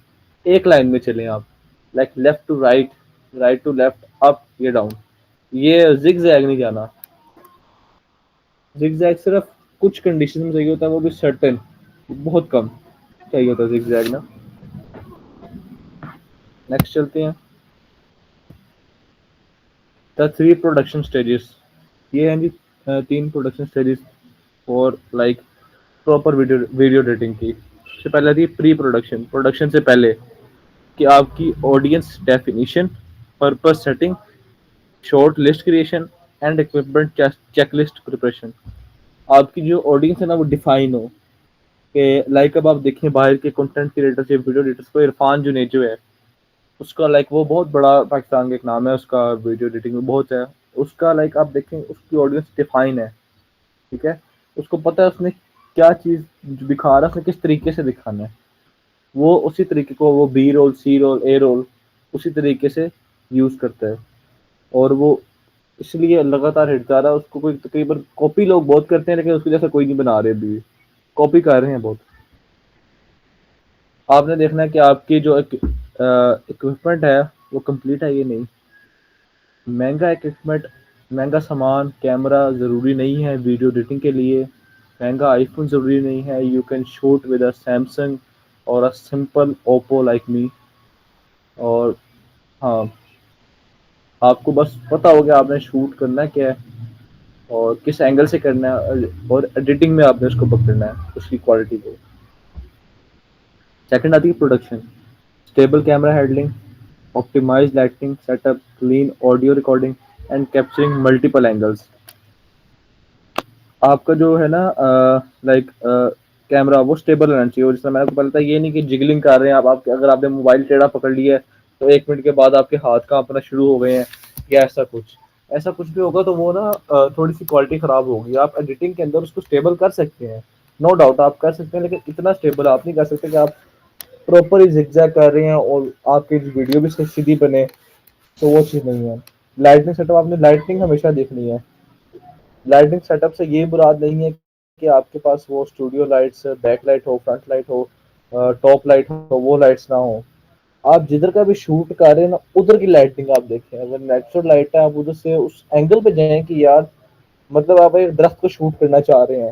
एक लाइन में चलें आप, like left to right, right to left, up या डाउन, ये जिग जैग नहीं जाना। जिग जैग सिर्फ कुछ कंडीशन में चाहिए होता है, वो भी सर्टेन, बहुत कम चाहिए होता है जिग जैग ना। नेक्स्ट चलते हैं, द 3 प्रोडक्शन स्टेजेस। ये हैं जी 3 प्रोडक्शन स्टेजेस और लाइक प्रॉपर वीडियो एडिटिंग की। सबसे पहले आती है प्री प्रोडक्शन, प्रोडक्शन से पहले कि आपकी audience definition, purpose setting, short list creation and equipment checklist preparation. आपकी जो ऑडियंस है ना वो डिफाइन हो कि लाइक अब आप देखें बाहर के कंटेंट क्रिएटर्स या वीडियो एडिटर्स को, इरफान जुनेजो है, उसका लाइक वो बहुत बड़ा पाकिस्तान का एक नाम है, उसका वीडियो एडिटिंग में बहुत है, उसका लाइक आप देखें उसकी ऑडियंस डिफाइन है, ठीक है, उसको पता है उसने क्या चीज़ जो दिखा रहा है उसने किस तरीके से दिखाना है, वो उसी तरीके को वो बी रोल, सी रोल, ए रोल उसी तरीके से यूज़ करता है और वो इसलिए लगातार हिट जा रहा है। उसको कोई तकरीबन कॉपी लोग बहुत करते हैं, लेकिन उसको जैसा कोई नहीं बना रहे, अभी कॉपी कर रहे हैं बहुत। आपने देखना है कि आपकी जो इक्विपमेंट है वो कंप्लीट है ये नहीं। महंगा इक्विपमेंट, महंगा सामान, कैमरा ज़रूरी नहीं है वीडियो एडिटिंग के लिए, महंगा आईफोन ज़रूरी नहीं है। You can shoot with a Samsung और a simple Oppo like me. और हाँ, आपको बस पता हो गया आपने शूट करना है क्या है और किस एंगल से करना है, और एडिटिंग में आपने उसको पकड़ना है उसकी क्वालिटी को। सेकंड आती है production, stable camera handling, optimize lighting setup, clean audio recording and capturing multiple angles. आपका जो है ना लाइक कैमरा वो स्टेबल रहना चाहिए, और जैसे मैंने आपको पता था ये नहीं कि जिगलिंग कर रहे हैं आप अगर आपने मोबाइल टेढ़ा पकड़ लिया है तो 1 मिनट के बाद आपके हाथ कांपना शुरू हो गए हैं या ऐसा कुछ भी होगा तो वो ना थोड़ी सी क्वालिटी ख़राब होगी। आप एडिटिंग के अंदर उसको स्टेबल कर सकते हैं, नो डाउट आप कर सकते हैं, लेकिन इतना स्टेबल आप नहीं कर सकते कि आप प्रॉपर ही जिगजैग कर रहे हैं और आपकी वीडियो भी सीधी बने, तो वो चीज़ नहीं है। लाइटनिंग सेटअप आपने लाइटनिंग हमेशा देखनी है, लाइटिंग सेटअप से ये मुराद नहीं है कि आपके पास वो स्टूडियो लाइट्स, बैक लाइट हो, फ्रंट लाइट हो, टॉप लाइट हो, वो लाइट्स ना हो। आप जिधर का भी शूट कर रहे हैं ना, उधर की लाइटिंग आप देखें। अगर नेचुरल लाइट है, आप उधर से उस एंगल पे जाएं कि यार मतलब आप एक दरख्त को शूट करना चाह रहे हैं,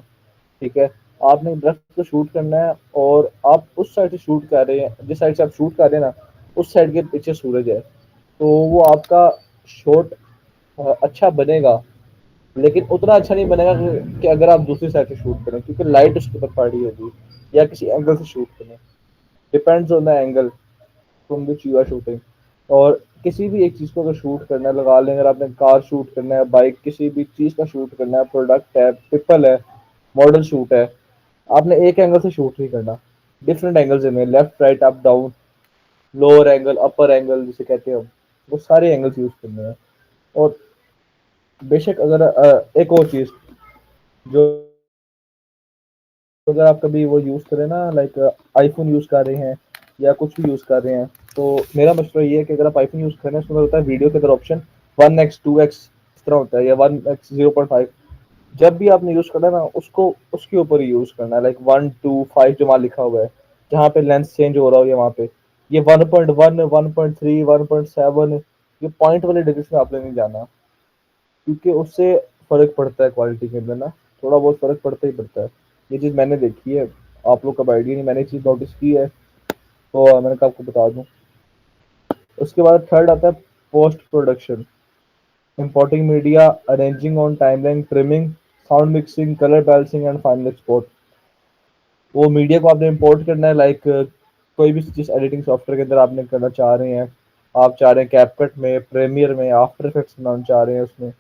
ठीक है, आपने दरख्त को शूट करना है और आप उस साइड से शूट कर रहे हैं, जिस साइड से आप शूट कर रहे हैं ना, उस साइड के पीछे सूरज है, तो वो आपका शॉट अच्छा बनेगा। लेकिन उतना अच्छा नहीं बनेगा कि अगर आप दूसरी साइड से शूट करें, क्योंकि लाइट उसके ऊपर पड़ी होगी, या किसी एंगल से शूट करें। Depends on the angle from which you are shooting. और किसी भी एक चीज़ को अगर शूट करना है, लगा लें अगर आपने कार शूट करना है, बाइक, किसी भी चीज़ का शूट करना है, प्रोडक्ट है, पीपल है, मॉडल शूट है, आपने एक एंगल से शूट नहीं करना। डिफरेंट एंगल्स हैं, left right up down, lower angle, upper angle जिसे कहते हैं हम, वो सारे एंगल्स यूज करने हैं। और बेशक अगर एक और चीज़ जो, अगर आप कभी वो यूज़ करें ना, लाइक आईफोन यूज़ कर रहे हैं या कुछ भी यूज़ कर रहे हैं, तो मेरा मशवरा ये है कि अगर आप आईफोन यूज़ कर रहे हैं, उसमें होता है वीडियो के अंदर ऑप्शन 1x 2x इस तरह होता है, या 1x 0.5। जब भी आपने यूज़ करना है ना, उसको उसके ऊपर ही यूज़ करना है, लाइक 1 2 5 जो वहाँ लिखा हुआ है, जहाँ पे लेंस चेंज हो रहा हो, या वहाँ पे ये 1.1 1.3 1.7, ये पॉइंट वाले डिजिट में आपने नहीं जाना, क्योंकि उससे फ़र्क पड़ता है क्वालिटी के अंदर ना, थोड़ा बहुत फ़र्क पड़ता ही पड़ता है। ये चीज़ मैंने देखी है, आप लोग का आइडिया नहीं, मैंने ये चीज़ नोटिस की है, तो मैंने कहा आपको बता दूँ। उसके बाद थर्ड आता है post production, importing media, arranging on timeline, trimming, sound mixing, colour balancing and final export. वो मीडिया को आपने इंपोर्ट करना है, लाइक कोई भी जिस एडिटिंग सॉफ्टवेयर के अंदर आपने करना चाह रहे हैं, आप चाह रहे हैं कैपकट में, प्रीमियर में, आफ्टर इफेक्ट्स बनाना चाह रहे हैं उसमें,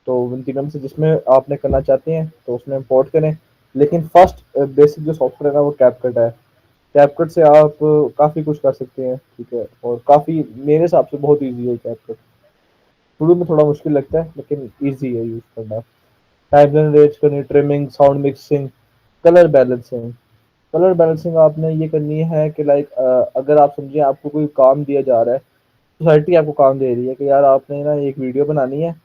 तो उन तीनों में से जिसमें आपने करना चाहते हैं तो उसमें इंपोर्ट करें। लेकिन फर्स्ट बेसिक जो सॉफ्टवेयर है वो कैपकट है। कैपकट से आप काफ़ी कुछ कर सकते हैं, ठीक है, और काफ़ी मेरे हिसाब से बहुत ईजी है कैपकट। शुरू में थोड़ा मुश्किल लगता है लेकिन ईजी है यूज़ करना। टाइमलाइन अरेंज करनी, trimming, sound mixing, colour balancing. Colour balancing आपने ये करनी है कि लाइक अगर आप समझिए आपको कोई काम दिया जा रहा है, सोसाइटी आपको काम दे रही है कि यार आपने ना एक वीडियो बनानी है,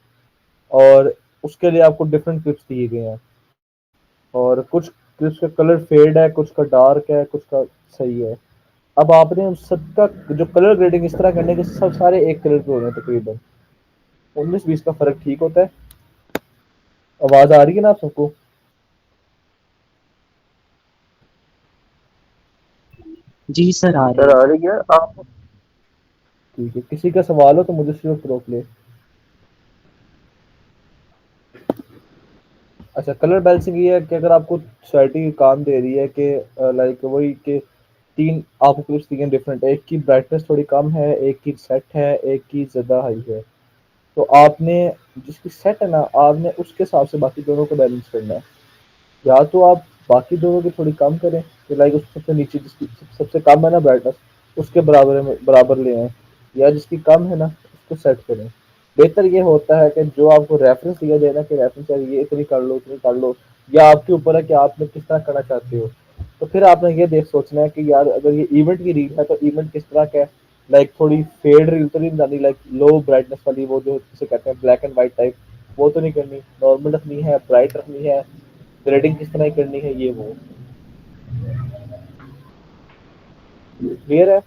और उसके लिए आपको डिफरेंट क्लिप्स दिए गए हैं, और कुछ क्लिप्स का कलर फेड है, कुछ का डार्क है, कुछ का सही है। अब आपने उन सबका जो कलर ग्रेडिंग इस तरह करने के सब सारे एक कलर के हो रहे हैं, तकरीबन 19-20 का फर्क ठीक होता है। आवाज आ रही है ना आप सबको? जी सर, आ रही सर है। आ रही है आप? ठीक है, किसी का सवाल हो तो मुझे सिर्फ रोक ले। अच्छा, कलर बैलेंसिंग ये है कि अगर आपको सोसाइटी काम दे रही है कि लाइक वही कि तीन आपको क्लिप्स दिए डिफरेंट, एक की ब्राइटनेस थोड़ी कम है, एक की सेट है, एक की ज़्यादा हाई है, तो आपने जिसकी सेट है ना, आपने उसके हिसाब से बाकी दोनों को बैलेंस करना है। या तो आप बाकी दोनों की थोड़ी कम करें, कि लाइक उस सबसे नीचे जिसकी सबसे कम है ना ब्राइटनेस, उसके बराबर में बराबर ले आएं, या जिसकी कम है ना उसको सेट करें। बेहतर ये होता है कि जो आपको रेफरेंस दिया जाए ना, कि रेफरेंस है ये इतनी कर लो इतनी कर लो, या आपके ऊपर है कि आपने किस तरह करना चाहते हो। तो फिर आपने ये देख सोचना है कि यार अगर ये इवेंट की रील है तो इवेंट किस तरह का है, लाइक थोड़ी फेड रील तो नहीं बनानी, लाइक लो ब्राइटनेस वाली, वो जो जिसे कहते हैं ब्लैक एंड व्हाइट टाइप, वो तो नहीं करनी, नॉर्मल रखनी है, ब्राइट रखनी है, ग्रेडिंग किस तरह की करनी है, ये वो क्लियर है।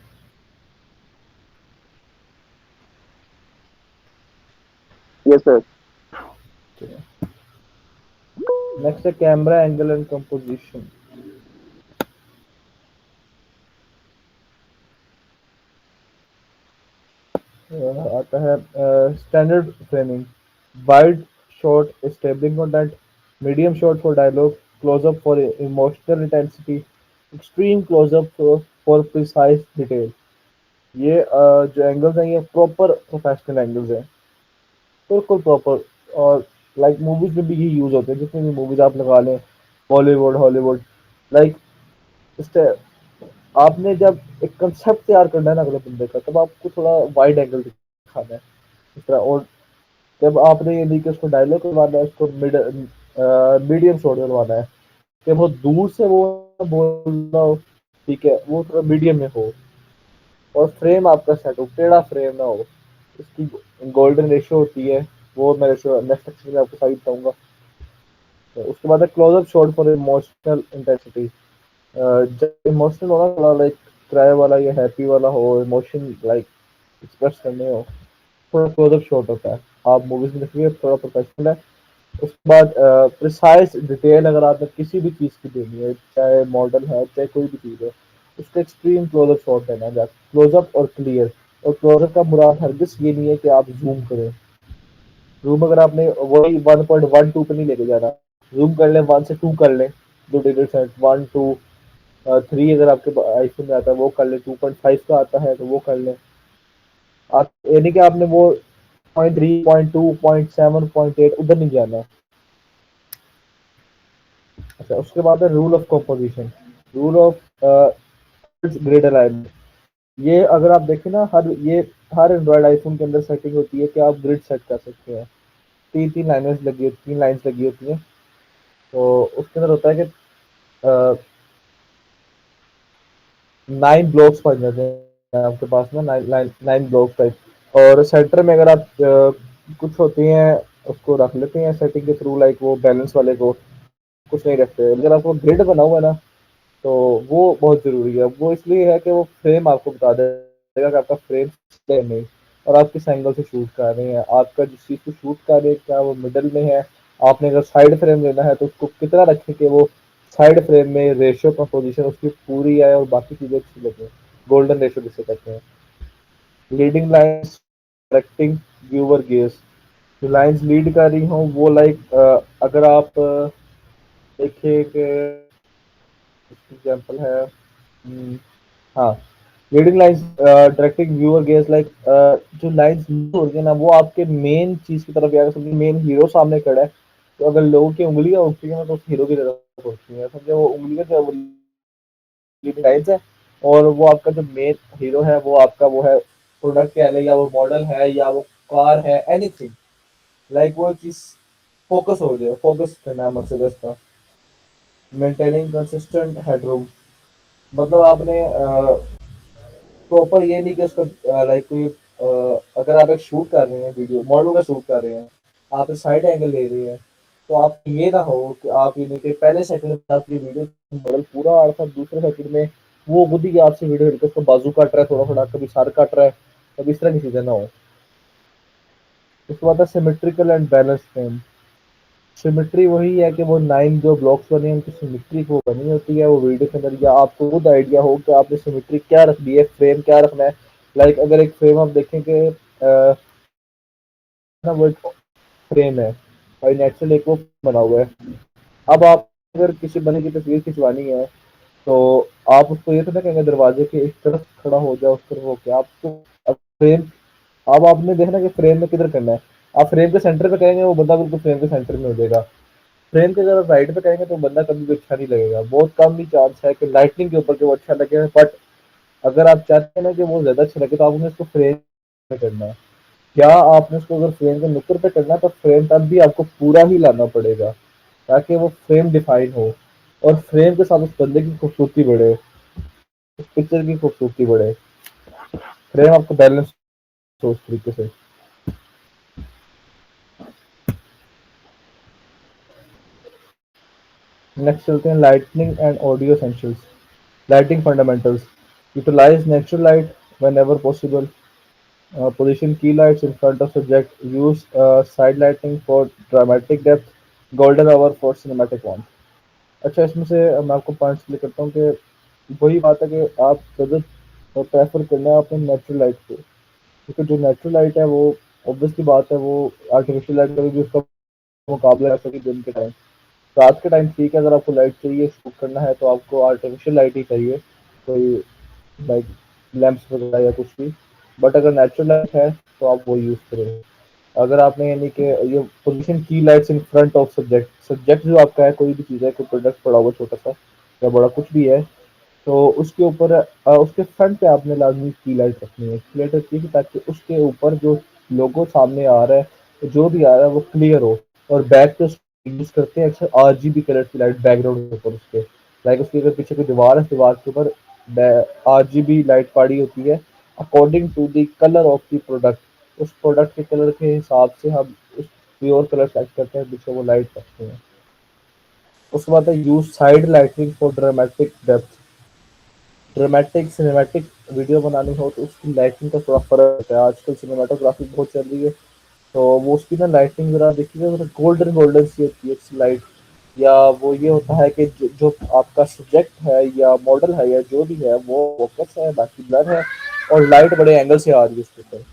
Yes sir. नेक्स्ट है कैमरा एंगल एंड कंपोजिशन। आता है standard framing, wide shot establishing content, medium shot for dialogue, close up for emotional intensity, extreme close up for precise detail. ये जो एंगल्स हैं ये प्रॉपर प्रोफेशनल एंगल्स हैं, बिल्कुल प्रॉपर। और लाइक मूवीज में भी ये यूज होते हैं, जितनी भी मूवीज आप लगा लें, बॉलीवुड हॉलीवुड, लाइक आपने जब एक कंसेप्ट तैयार करना है ना अगले बंदे का, तब आपको थोड़ा वाइड एंगल दिखाना है इस तरह। और जब आपने ये नहीं कि उसको डायलॉग करवाना है, उसको मीडियम शॉट करवाना है कि बहुत दूर से वो बोल रहा हो, ठीक है, वो थोड़ा मीडियम में हो, और फ्रेम आपका सेट हो, टेढ़ा फ्रेम ना हो। इसकी गोल्डन रेशियो होती है, वो मैं रेशियो नेक्स्ट लेक्चर में आपको सारी बताऊंगा। तो उसके बाद है close up shot for emotional intensity. जब इमोशनल हो ना, थोड़ा लाइक क्राई वाला या हैप्पी वाला हो, इमोशन लाइक एक्सप्रेस करने हो, थोड़ा क्लोजअप शॉट होता है। आप मूवीज में देखिए थोड़ा प्रोफेशनल है। उसके बाद प्रिसाइज डिटेल अगर आपने किसी भी चीज़ की देनी है, चाहे मॉडल है चाहे कोई भी चीज़ है, उसका एक्सट्रीम क्लोजअप शॉट देना है। क्लोजअप और क्लियर। और क्लोजअप का मुराद हरगिज ये नहीं है कि आप जूम करें। जूम अगर आपने वही 1.12 पे नहीं लेके जाना, जूम कर लें 1 से 2 कर लें, जो डिजिट्स हैं 1 2 3 अगर आपके आईफोन में आता है वो कर लें, 2.5 का आता है तो वो कर लें। आप यानी कि आपने वो 0.3 0.2 0.7 0.8 उधर नहीं जाना है। अच्छा, उसके बाद है rule of composition, rule of grid alignment. ये अगर आप देखें ना, हर एंड्रॉयड आईफोन के अंदर सेटिंग होती है कि आप ग्रिड सेट कर सकते हैं। तीन तीन लाइनें लगी होती 3 लाइन्स लगी होती हैं। तो उसके अंदर होता है कि 9 ब्लॉक्स बन जाते हैं आपके पास ना, 9 ब्लॉक टाइप। और सेंटर में अगर आप कुछ होती हैं उसको रख लेते हैं सेटिंग के थ्रू, लाइक वो बैलेंस वाले को कुछ नहीं रखते। अगर आपको ग्रिड बना हुआ है ना, तो वो बहुत ज़रूरी है। वो इसलिए है कि वो फ्रेम आपको बता देगा कि आपका फ्रेम है नहीं, और आप किस एंगल से शूट कर रहे हैं, आपका जिस चीज़ को शूट कर रहे हैं क्या वो मिडल में है। आपने अगर साइड फ्रेम लेना है तो उसको कितना रखें कि वो साइड फ्रेम में रेशियो कंपोजिशन उसकी पूरी आए और बाकी चीज़ें अच्छी लगे। गोल्डन रेशियो जिसे कहते हैं। Leading lines directing viewer gauge. जो लाइन्स लीड कर रही हों वो लाइक अगर आप देखिए कि एग्जाम्पल है, हाँ, leading lines directing viewer gauge like, जो लाइंस हो रही है ना वो आपके मेन चीज की तरफ जाकर, समझिए मेन हीरो सामने खड़ा है, तो अगर लोगों की उंगलियां उठती हैं तो उस हीरो की तरफ उठती हैं, समझे। वो उंगलियां जो लीडिंग लाइंस है, और वो आपका जो मेन हीरो है वो आपका वो है प्रोडक्ट कह लें, या वो मॉडल है, या वो कार है, एनीथिंग लाइक वो चीज फोकस हो जाए। फोकस करना है मकसद है इसका। मेंटेनिंग कंसिस्टेंट हेडरूम, मतलब आपने प्रॉपर ये नहीं कि उसका लाइक कोई अगर आप एक शूट कर रहे हैं, वीडियो मॉडल का शूट कर रहे हैं, आप साइड एंगल ले रहे हैं, तो आप ये ना हो कि आप ये नहीं कि पहले सेकंड में आपकी वीडियो मॉडल पूरा आ रहा था, दूसरे सेकंड में वो खुद ही आपसे वीडियो लेकर उसको बाजू काट रहा है, थोड़ा थोड़ा कभी सर काट रहा है, कभी इस तरह की चीजें ना हो। उसके बाद symmetrical and balance frame. Symmetry वही है कि वो 9 जो ब्लॉक्स बने हैं उनकी सिमेट्री वो बनी होती है वो वीडियो के अंदर, या आपको खुद आइडिया हो कि आपने सिमेट्री क्या रखनी है, फ्रेम क्या रखना है। लाइक अगर एक फ्रेम आप देखें कि ना वो एक फ्रेम है भाई, नेचुरल एक वो बना हुआ है। अब आप अगर किसी बंदे की तस्वीर खिंचवानी है तो आप उसको ये तो ना कहेंगे दरवाजे के एक तरफ खड़ा हो जाए, उस तरफ होके आपको फ्रेम। अब आपने देखना कि फ्रेम में किधर करना है। आप फ्रेम के सेंटर पे कहेंगे वो बंदा बिल्कुल फ्रेम के सेंटर में हो जाएगा। फ्रेम के अगर राइट पे करेंगे तो बंदा कभी भी अच्छा नहीं लगेगा। बहुत कम ही चांस है कि लाइटनिंग के ऊपर के वो अच्छा लगे, बट अगर आप चाहते हैं ना कि वो ज्यादा अच्छा लगे तो आपने इसको फ्रेम में करना है। क्या आपने उसको अगर फ्रेम के नुक्कड़ पे करना है तो फ्रेम तब भी आपको पूरा ही लाना पड़ेगा, ताकि वो फ्रेम डिफाइन हो और फ्रेम के साथ उस बंदे की खूबसूरती बढ़े, उस पिक्चर की खूबसूरती बढ़े। फ्रेम आपको बैलेंस हो उस तरीके से। नेक्स्ट चलते हैं lightning and audio essentials. Lighting fundamentals. Utilize natural light whenever possible. Position key lights in front of subject. Use side lighting for dramatic depth. Golden hour for cinematic warmth. अच्छा, इसमें से मैं आपको पॉइंट्स क्लियर करता हूँ कि वही बात है कि आप ज़्यादा प्रेफर करना है अपने नेचुरल लाइट को, क्योंकि जो नेचुरल लाइट है वो ऑब्वियसली बात है वो आर्टिफिशियल लाइट कभी भी उसका मुकाबला कर सके दिन के टाइम। रात के टाइम ठीक है, अगर आपको लाइट चाहिए शूट करना है तो आपको आर्टिफिशियल लाइट ही चाहिए, कोई लाइक लैंप्स वगैरह या कुछ भी। बट अगर नेचुरल लाइट है तो आप वो यूज़ करें। अगर आपने यानी कि ये पोजीशन की lights in front of subject, subject जो आपका है कोई भी चीज़ है, कोई प्रोडक्ट पड़ा हुआ छोटा सा या बड़ा कुछ भी है, तो उसके ऊपर उसके फ्रंट पे आपने लाजमी की लाइट रखनी है। की लाइट रखनी है ताकि उसके ऊपर जो लोगो सामने आ रहा है, तो जो भी आ रहा है वो क्लियर हो। और बैक पे यूज करते हैं अक्सर आरजीबी कलर की लाइट बैकग्राउंड के ऊपर उसके, लाइक उसकी अगर पीछे कोई दीवार है, दीवार के ऊपर आरजीबी लाइट पड़ी होती है according to the colour of the product. उस प्रोडक्ट के कलर के हिसाब से हम उस प्योर कलर सेलेक्ट करते हैं, पीछे वो लाइट रखते हैं। उसके बाद है use side lighting for dramatic depth. Dramatic cinematic video बनानी हो तो उसकी लाइटिंग का थोड़ा फर्क होता है। आजकल सिनेमाटोग्राफी बहुत चल रही है, तो वो उसकी ना लाइटिंग जरा देखिएगा, जरा गोल्डन गोल्डन सी होती है उसकी लाइट। या वो ये होता है कि जो आपका सब्जेक्ट है या मॉडल है या जो भी है वो फोकस है, बाकी ब्लर है और लाइट बड़े एंगल से आ रही है उसके ऊपर।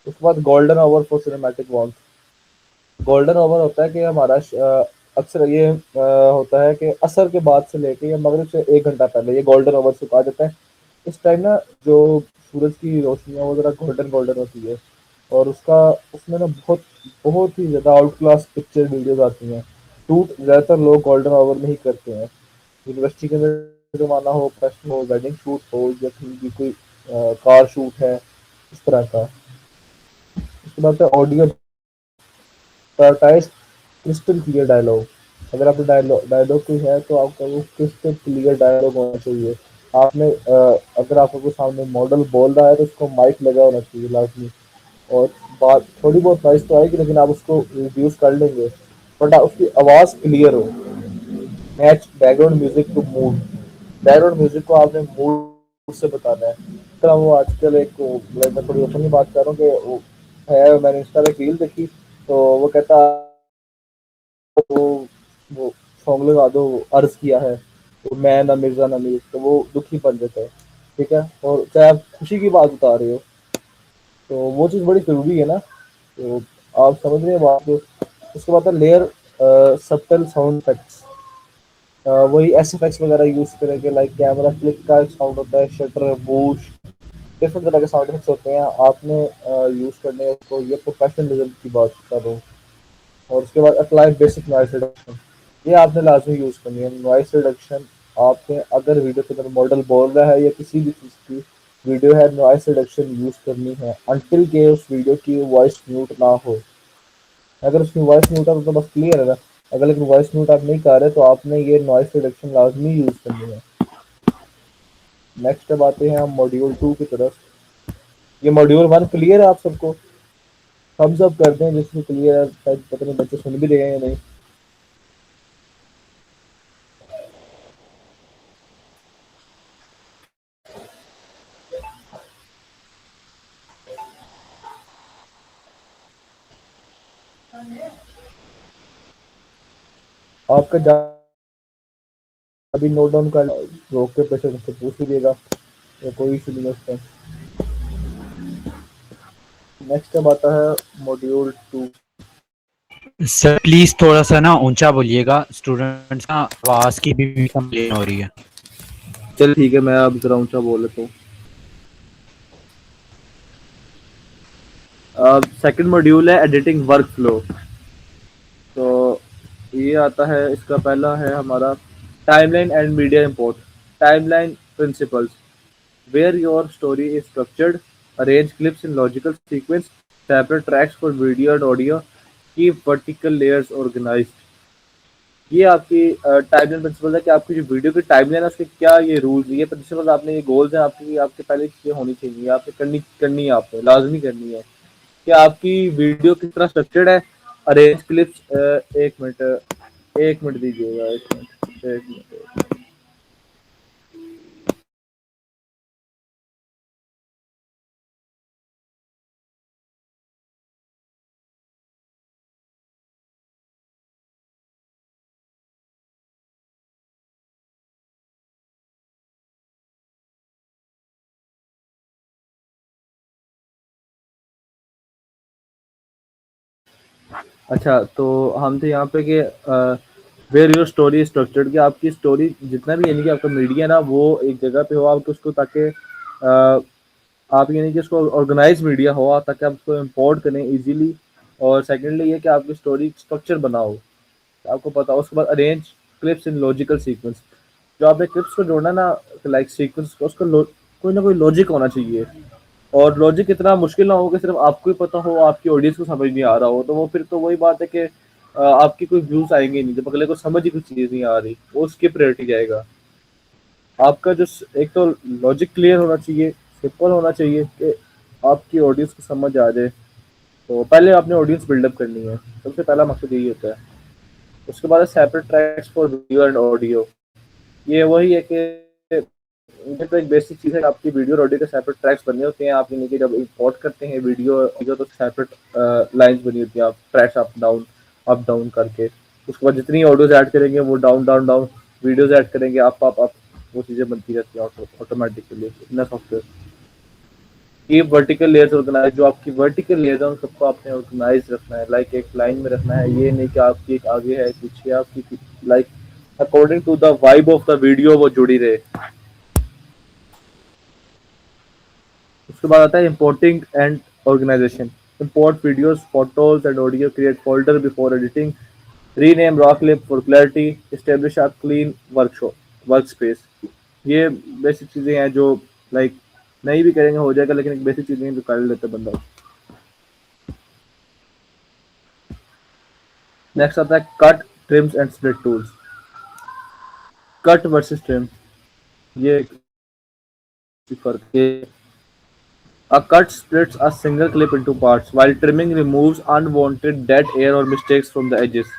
उसके बाद golden hour for cinematic want. Golden hour होता है कि हमारा अक्सर ये होता है कि असर के बाद से लेके या मगरिब से 1 घंटा पहले ये गोल्डन आवर से कहा जाता है। इस टाइम ना जो सूरज की रोशनी है वो जरा गोल्डन गोल्डन होती है और उसका उसमें ना बहुत बहुत ही ज़्यादा आउट क्लास पिक्चर वीडियोज आती हैं। शूट ज़्यादातर लोग गोल्डन आवर में ही करते हैं। यूनिवर्सिटी के अंदर जमाना हो, प्रोफेशनल हो, वेडिंग शूट हो या कहीं भी कोई कार शूट है, इस तरह का। उसके बाद है audio prioritize crystal clear dialogue. अगर आपको डायलॉग कोई है तो आपका वो क्रिस्टल क्लियर डायलॉग होना चाहिए। आपने अगर आपको कोई सामने मॉडल बोल रहा है तो उसको माइक लगा होना चाहिए लाजमी। और बात थोड़ी बहुत नॉइस तो आएगी लेकिन आप उसको रिड्यूस कर लेंगे, बट उसकी आवाज़ क्लियर हो। Match background music to mood. Background music को आपने मूड से बताना है। तो वो आजकल मैं थोड़ी ओपनली बात कर रहा हूँ कि वो है, मैंने इंस्टा पे रील देखी तो वो कहता वो वो सॉन्ग लगा दो, अर्ज किया है तो मैं ना मिर्जा ना मीर, तो वो दुखी बन जाता है। ठीक है, और चाहे आप खुशी की बात बता रहे हो तो वो चीज़ बड़ी ज़रूरी है ना, तो आप समझ रहे हैं बात को। उसके बाद है लेयर सबटल साउंड इफेक्ट्स। वही एस एफ एक्स वगैरह यूज़ करेंगे, लाइक कैमरा क्लिक का एक साउंड होता है, शटर, बूश, डिफरेंट तरह के साउंड इफेक्ट्स होते हैं, आपने यूज़ करने हैं उसको। ये प्रोफेशनलिज्म की बात कर रहा हूँ। और उसके बाद अप्लाई बेसिक नॉइस रिडक्शन, ये आपने लाजमी यूज़ करनी है। नॉइस रिडक्शन आपने अगर वीडियो के अंदर मॉडल बोल रहा है या किसी भी चीज़ की वीडियो है, नॉइस रिडक्शन यूज़ करनी है अनटिल के उस वीडियो की वॉइस म्यूट ना हो। अगर उसकी वॉइस म्यूट है तो बस क्लियर है ना। अगर लेकिन वॉइस म्यूट आप नहीं कर रहे तो आपने ये नॉइस रिडक्शन लाजमी यूज़ करनी है। नेक्स्ट अब आते हैं हम मॉड्यूल 2 की तरफ। ये मॉड्यूल 1 क्लियर है आप सबको? थम्स अप कर दें जिसको क्लियर है, शायद पता नहीं बच्चे सुन भी रहे हैं या नहीं। आपका अभी नोट डाउन कर रोक के प्रेशर से पूछ लीजिएगा, या कोई इशू नहीं है उसका। नेक्स्ट अब आता है मॉड्यूल 2। सर प्लीज थोड़ा सा ना ऊंचा बोलिएगा, स्टूडेंट्स का आवाज की भी कंप्लेन हो रही है। चल ठीक है, मैं अब जरा ऊंचा बोल लेता हूँ। सेकंड मॉड्यूल है एडिटिंग वर्क फ्लो। तो ये आता है, इसका पहला है हमारा timeline and media import. Timeline principles, where your story is structured, arrange clips in logical sequence, separate tracks for video and audio, keep vertical layers organized। ये आपकी टाइमलाइन प्रिंसिपल है कि आपकी जो वीडियो की टाइमलाइन है उसके क्या ये रूल्स, ये प्रिंसिपल, आपने ये गोल्स हैं आपकी, आपके पहले चीज़ें होनी चाहिए, आपने करनी है, आपने लाजमी करनी है कि आपकी वीडियो किस तरह स्ट्रक्चर्ड है। अरेंज क्लिप्स, एक मिनट दीजिएगा, एक मिनट। अच्छा, तो हम थे यहाँ पे कि वेयर योर स्टोरी स्ट्रक्चर्ड, कि आपकी स्टोरी जितना भी यानी कि आपका मीडिया ना वो एक जगह पे हो, आप उसको ताकि आप यानी कि उसको ऑर्गेनाइज मीडिया हो ताकि आप उसको इम्पोर्ट करें इजीली। और सेकेंडली ये कि आपकी स्टोरी स्ट्रक्चर बनाओ, आपको पता हो। उसके बाद अरेंज क्लिप्स इन लॉजिकल सीक्वेंस, जो आपने क्लिप्स को जोड़ना ना, लाइक सीक्वेंस को, उसका कोई ना कोई लॉजिक होना चाहिए। और लॉजिक इतना मुश्किल ना हो कि सिर्फ आपको ही पता हो, आपकी ऑडियंस को समझ नहीं आ रहा हो, तो वो फिर तो वही बात है कि आपकी कोई व्यूज आएंगे नहीं, जब अगले को समझ ही कुछ चीज़ नहीं आ रही वो स्किप रेट ही जाएगा। आपका जो एक तो लॉजिक क्लियर होना चाहिए, सिंपल होना चाहिए कि आपकी ऑडियंस को समझ आ जाए। तो पहले आपने ऑडियंस बिल्डअप करनी है, सबसे पहला मकसद यही होता है। उसके बाद separate tracks for video and audio. ये वही है कि ये तो एक बेसिक चीज़ है, आपकी वीडियो और ऑडियो के सेपरेट ट्रैक्स बने होते हैं। आप यानी कि जब इंपोर्ट करते हैं वीडियो तो सेपरेट लाइंस बनी होती हैं, आप ट्रैक्स अप डाउन करके। उसके बाद जितनी ऑडियोज ऐड करेंगे वो down down down videos add करेंगे, आप वो चीज़ें बनती रहती हैं ऑटोमेटिकली इतना सॉफ्टवेयर। ये वर्टिकल लेयर्स ऑर्गेनाइज, जो आपकी वर्टिकल लेयर्स हैं उन सबको आपने ऑर्गेनाइज रखना है, लाइक एक लाइन में रखना है। ये नहीं कि आपकी एक आगे है पीछे, आपकी like according to the vibe of the video वो जुड़ी रहे। उसके बाद आता है importing and organization. Import videos, photos and audio, create folder before editing, rename raw clip for clarity, establish a clean work space. ये बेसिक चीज़ें हैं जो लाइक नहीं भी करेंगे हो जाएगा, लेकिन एक बेसिक चीज़ें जो कर लेता बंदा। नेक्स्ट आता है cut, TRIMS and split tools. Cut versus trim, ये फर्क है। A cut splits a single clip into parts, while trimming removes unwanted dead air or mistakes from the edges.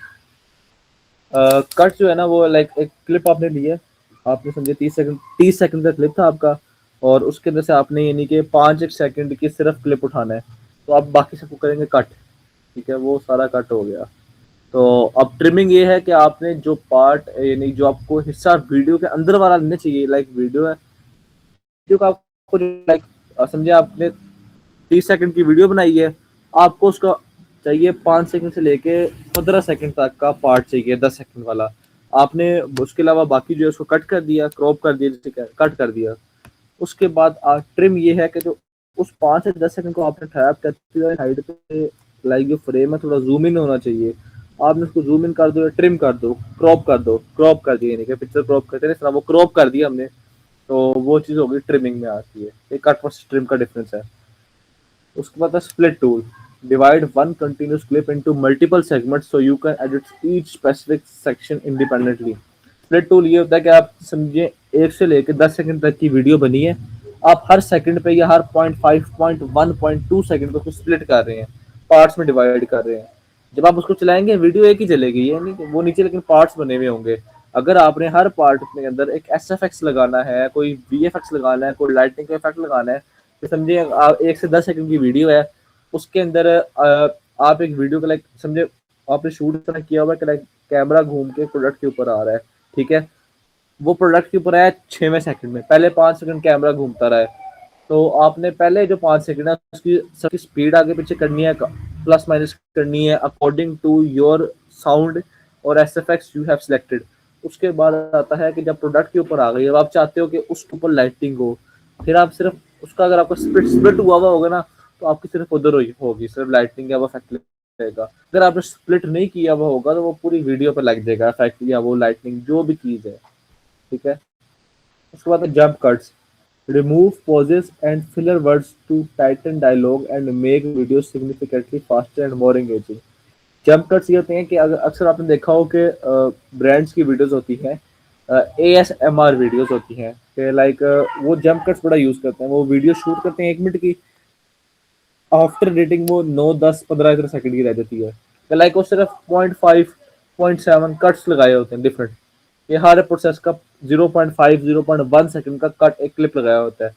Cut जो है ना वो लाइक एक क्लिप आपने ली है, आपने समझे 30 सेकंड का क्लिप था आपका, और उसके अंदर से आपने यानी कि 5 सेकंड की सिर्फ क्लिप उठाना है, तो आप बाकी सबको करेंगे कट, ठीक है, वो सारा कट हो गया। तो अब ट्रिमिंग ये है कि आपने जो पार्ट यानी जो आपको हिस्सा वीडियो के अंदर वाला लेना चाहिए, लाइक वीडियो है, वीडियो का आपको लाइक समझे आपने 30 सेकंड की वीडियो बनाई है, आपको उसका चाहिए 5 सेकंड से लेके 15 सेकंड तक का पार्ट चाहिए 10 सेकंड वाला। आपने उसके अलावा बाकी जो है उसको कट कर दिया, क्रॉप कर दिया, कट कर दिया। उसके बाद ट्रिम ये है कि जो उस 5 से 10 सेकंड को आपने ट्रैप करते हुए साइड पे लाइक जो फ्रेम है थोड़ा जूम इन होना चाहिए, आपने उसको जूम इन कर दो, ट्रिम कर दो, क्रॉप कर दिया, यानी कि पिक्चर क्रॉप करते हैं इस तरह, वो क्रॉप कर दिया हमने, तो वो चीज़ होगी ट्रिमिंग में आती है। ये कट वर्सेस ट्रिम का डिफरेंस है। उसके बाद split tool, divide one continuous clip into multiple segments so you can edit each specific section independently. Split tool ये होता है कि आप समझिए 1 से लेकर 10 सेकंड तक की वीडियो बनी है, आप हर सेकंड पे या हर 0.5, 0.1, 0.2 सेकंड पे उसको स्प्लिट कर रहे हैं, पार्ट्स में डिवाइड कर रहे हैं। जब आप उसको चलाएंगे वीडियो एक ही चलेगी, ये नहीं वो नीचे लेकिन पार्ट्स बने हुए होंगे। अगर आपने हर पार्ट के अंदर एक SFX लगाना है, कोई VFX लगाना है, कोई लाइटिंग का इफेक्ट लगाना है, तो समझिए आप 1 से 10 सेकंड की वीडियो है, उसके अंदर आप एक वीडियो का लाइक समझे आपने शूट इस तरह किया हुआ है कि लाइक कैमरा घूम के प्रोडक्ट के ऊपर आ रहा है, ठीक है, वो प्रोडक्ट के ऊपर आया 6वें सेकंड में, पहले 5 सेकंड कैमरा घूमता रहा है, तो आपने पहले जो 5 सेकंड है उसकी सबकी स्पीड आगे पीछे करनी है, प्लस माइनस करनी है अकॉर्डिंग टू योर साउंड और SFX यू हैव सिलेक्टेड। उसके बाद आता है कि जब प्रोडक्ट के ऊपर आ गई, अब आप चाहते हो कि उसके ऊपर लाइटिंग हो, फिर आप सिर्फ उसका अगर आपका स्प्लिट हुआ होगा ना, तो आपकी सिर्फ उधर होगी, सिर्फ लाइटिंग का वो इफेक्ट लगेगा। अगर आपने स्प्लिट नहीं किया हुआ होगा तो वो पूरी वीडियो पर लग जाएगा इफेक्ट या वो लाइटिंग जो भी चीज़ है, ठीक है। उसके बाद jump cuts, remove pauses and filler words to tighten dialogue and make videos significantly faster and more engaging। Jump cuts ये होते हैं कि अगर अक्सर आपने देखा हो कि ब्रांड्स की वीडियोस होती हैं, ASMR वीडियोस होती हैं कि लाइक वो जंप कट्स बड़ा यूज करते हैं, वो वीडियो शूट करते हैं 1 मिनट की, आफ्टर एडिटिंग वो 9, 10, 15 सेकंड की रह जाती है, लाइक वो सिर्फ 0.5, 0.7 कट्स लगाए होते हैं डिफरेंट। ये हर प्रोसेस का 0.5, 0.1 सेकंड का कट एक क्लिप लगाया होता है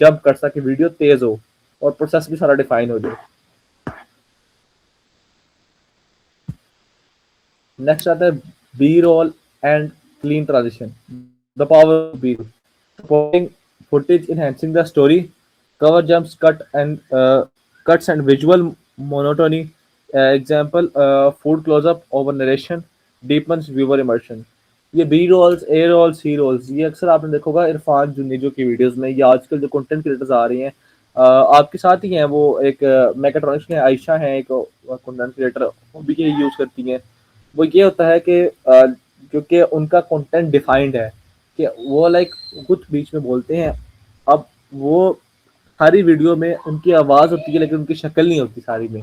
जंप कट्स, ताकि वीडियो तेज हो और प्रोसेस भी सारा डिफाइन हो जाए। नेक्स्ट आता है B roll and clean transition, the power of B roll, supporting footage, enhancing the story, cover jumps, cuts and visual monotony, example food close-up over narration, deepens viewer immersion। ये B rolls, ए roles, सी roles, ये अक्सर आपने देखा होगा इरफान जुनेजो की videos में, या आजकल जो कंटेंट क्रिएटर्स आ रही हैं आपके साथ ही हैं, वो एक मैकाट्रॉनिक्स में आयशा हैं एक कंटेंट क्रिएटर, वो भी ये यूज़ करती हैं। वो ये होता है कि क्योंकि उनका कंटेंट डिफाइंड है कि वो लाइक कुछ बीच में बोलते हैं, अब वो सारी वीडियो में उनकी आवाज़ होती है लेकिन उनकी शक्ल नहीं होती सारी में,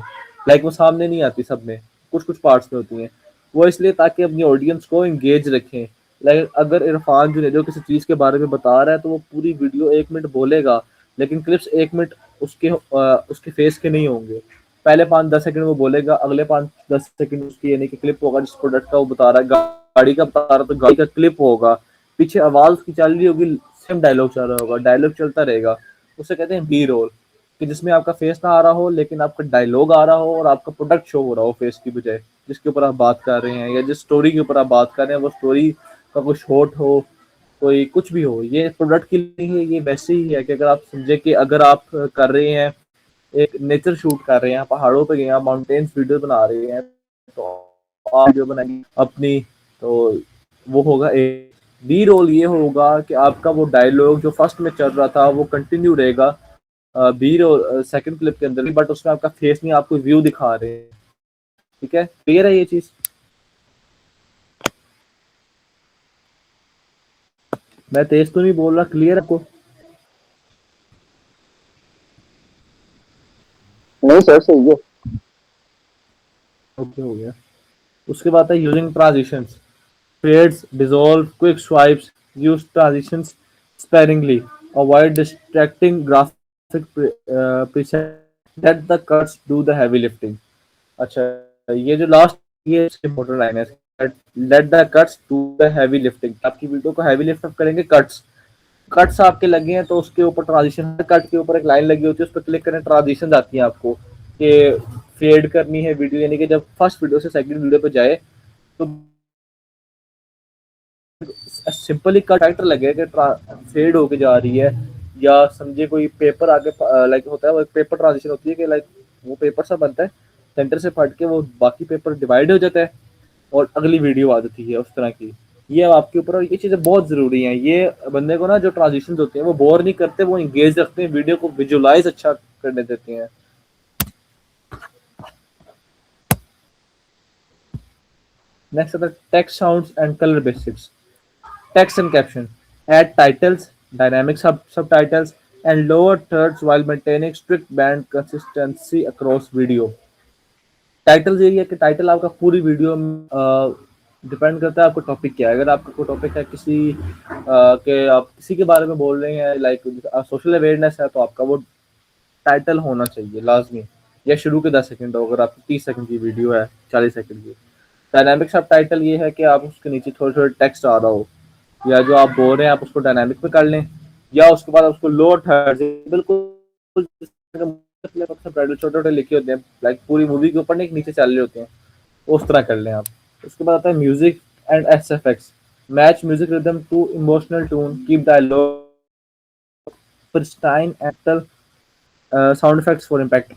लाइक वो सामने नहीं आती सब में, कुछ पार्ट्स में होती हैं, वो इसलिए ताकि अपनी ऑडियंस को एंगेज रखें। लाइक अगर इरफान जुनेजो किसी चीज़ के बारे में बता रहा है तो वो पूरी वीडियो 1 मिनट बोलेगा, लेकिन क्लिप्स 1 मिनट उसके फेस के नहीं होंगे, पहले 5-10 सेकंड वो बोलेगा, अगले 5-10 सेकंड उसकी यानी कि क्लिप होगा जिस प्रोडक्ट का वो बता रहा है, गाड़ी का बता रहा है तो गाड़ी का क्लिप होगा, पीछे आवाज उसकी चल रही होगी, सेम डायलॉग चल रहा होगा, डायलॉग चलता रहेगा, उसे कहते हैं बी रोल, कि जिसमें आपका फेस ना आ रहा हो लेकिन आपका डायलॉग आ रहा हो और आपका प्रोडक्ट शो हो रहा हो फेस की बजाय, जिसके ऊपर आप बात कर रहे हैं या जिस स्टोरी के ऊपर आप बात कर रहे हैं वो स्टोरी का कोई शॉर्ट हो, कोई कुछ भी हो, ये प्रोडक्ट के लिए है। ये वैसे ही है कि अगर आप समझे कि अगर आप कर रहे हैं एक नेचर शूट कर रहे हैं, पहाड़ों पे गए हैं, माउंटेन्स वीडियो बना रहे हैं, तो आप वीडियो बनाएंगे अपनी, तो वो होगा एक बी रोल। ये होगा कि आपका वो डायलॉग जो फर्स्ट में चल रहा था वो कंटिन्यू रहेगा बी रोल सेकंड क्लिप के अंदर भी, बट उसमें आपका फेस नहीं, आपको व्यू दिखा रहे हैं। ठीक है, क्लियर है ये चीज? मैं तेज तो नहीं बोल रहा, क्लियर है आपको? नहीं सर, सही है। ओके, हो गया। उसके बाद है using transitions, fades, dissolve, quick swipes, use transitions sparingly, avoid distracting graphic preset, let the cuts do the heavy lifting। अच्छा, ये जो लास्ट ये इसकी इम्पोर्टेंट लाइन है, let the cuts do the heavy lifting, आपकी वीडियो को heavy lift up करेंगे cuts. Cuts आपके लगे हैं तो उसके ऊपर ट्रांजिशन, कट के ऊपर एक लाइन लगी होती है, उस पर क्लिक करें, ट्रांजिशन आती है आपको कि फेड करनी है वीडियो, यानी कि जब फर्स्ट वीडियो से सेकंड वीडियो पे जाए तो सिंपली कट टाइटर लगे कि फेड होके जा रही है, या समझे कोई पेपर आगे लाइक होता है, वो एक पेपर ट्रांजिशन होती है कि लाइक वो पेपर सा बनता है, सेंटर से फट के वो बाकी पेपर डिवाइड हो जाता है और अगली वीडियो आ जाती है उस तरह की। ये आपके ऊपर, और ये चीज़ें बहुत ज़रूरी हैं। ये बंदे को ना जो ट्रांजिशन होते हैं वो बोर नहीं करते, वो इंगेज रखते हैं, वीडियो को विजुअलाइज अच्छा करने देते हैं। नेक्स्ट आता है text, sounds and colour basics. Text and caption. Add titles, dynamic subtitles, and lower thirds while maintaining strict band consistency across video. Title यही है कि टाइटल आपका पूरी वीडियो में डिपेंड करता है आपको टॉपिक क्या है। अगर आपका कोई टॉपिक है किसी के, आप किसी के बारे में बोल रहे हैं, लाइक सोशल अवेयरनेस है, तो आपका वो टाइटल होना चाहिए लाजमी, या शुरू के 10 सेकंड हो, अगर आपकी 30 सेकंड की वीडियो है, 40 सेकंड की। डायनामिक सब टाइटल ये है कि आप उसके नीचे थोड़े थोड़े टेक्स्ट आ रहा हो, या जो आप बोल रहे हैं आप उसको डायनामिक में कर लें, या उसके बाद उसको लोअर थर्ड बिल्कुल छोटे छोटे लिखे होते हैं, लाइक पूरी मूवी के ऊपर नहीं नीचे चल रहे होते हैं, उस तरह कर लें आप। उसके बाद आता है music and SFX. Match music rhythm to emotional tune, keep dialogue pristine, actor sound effects for impact.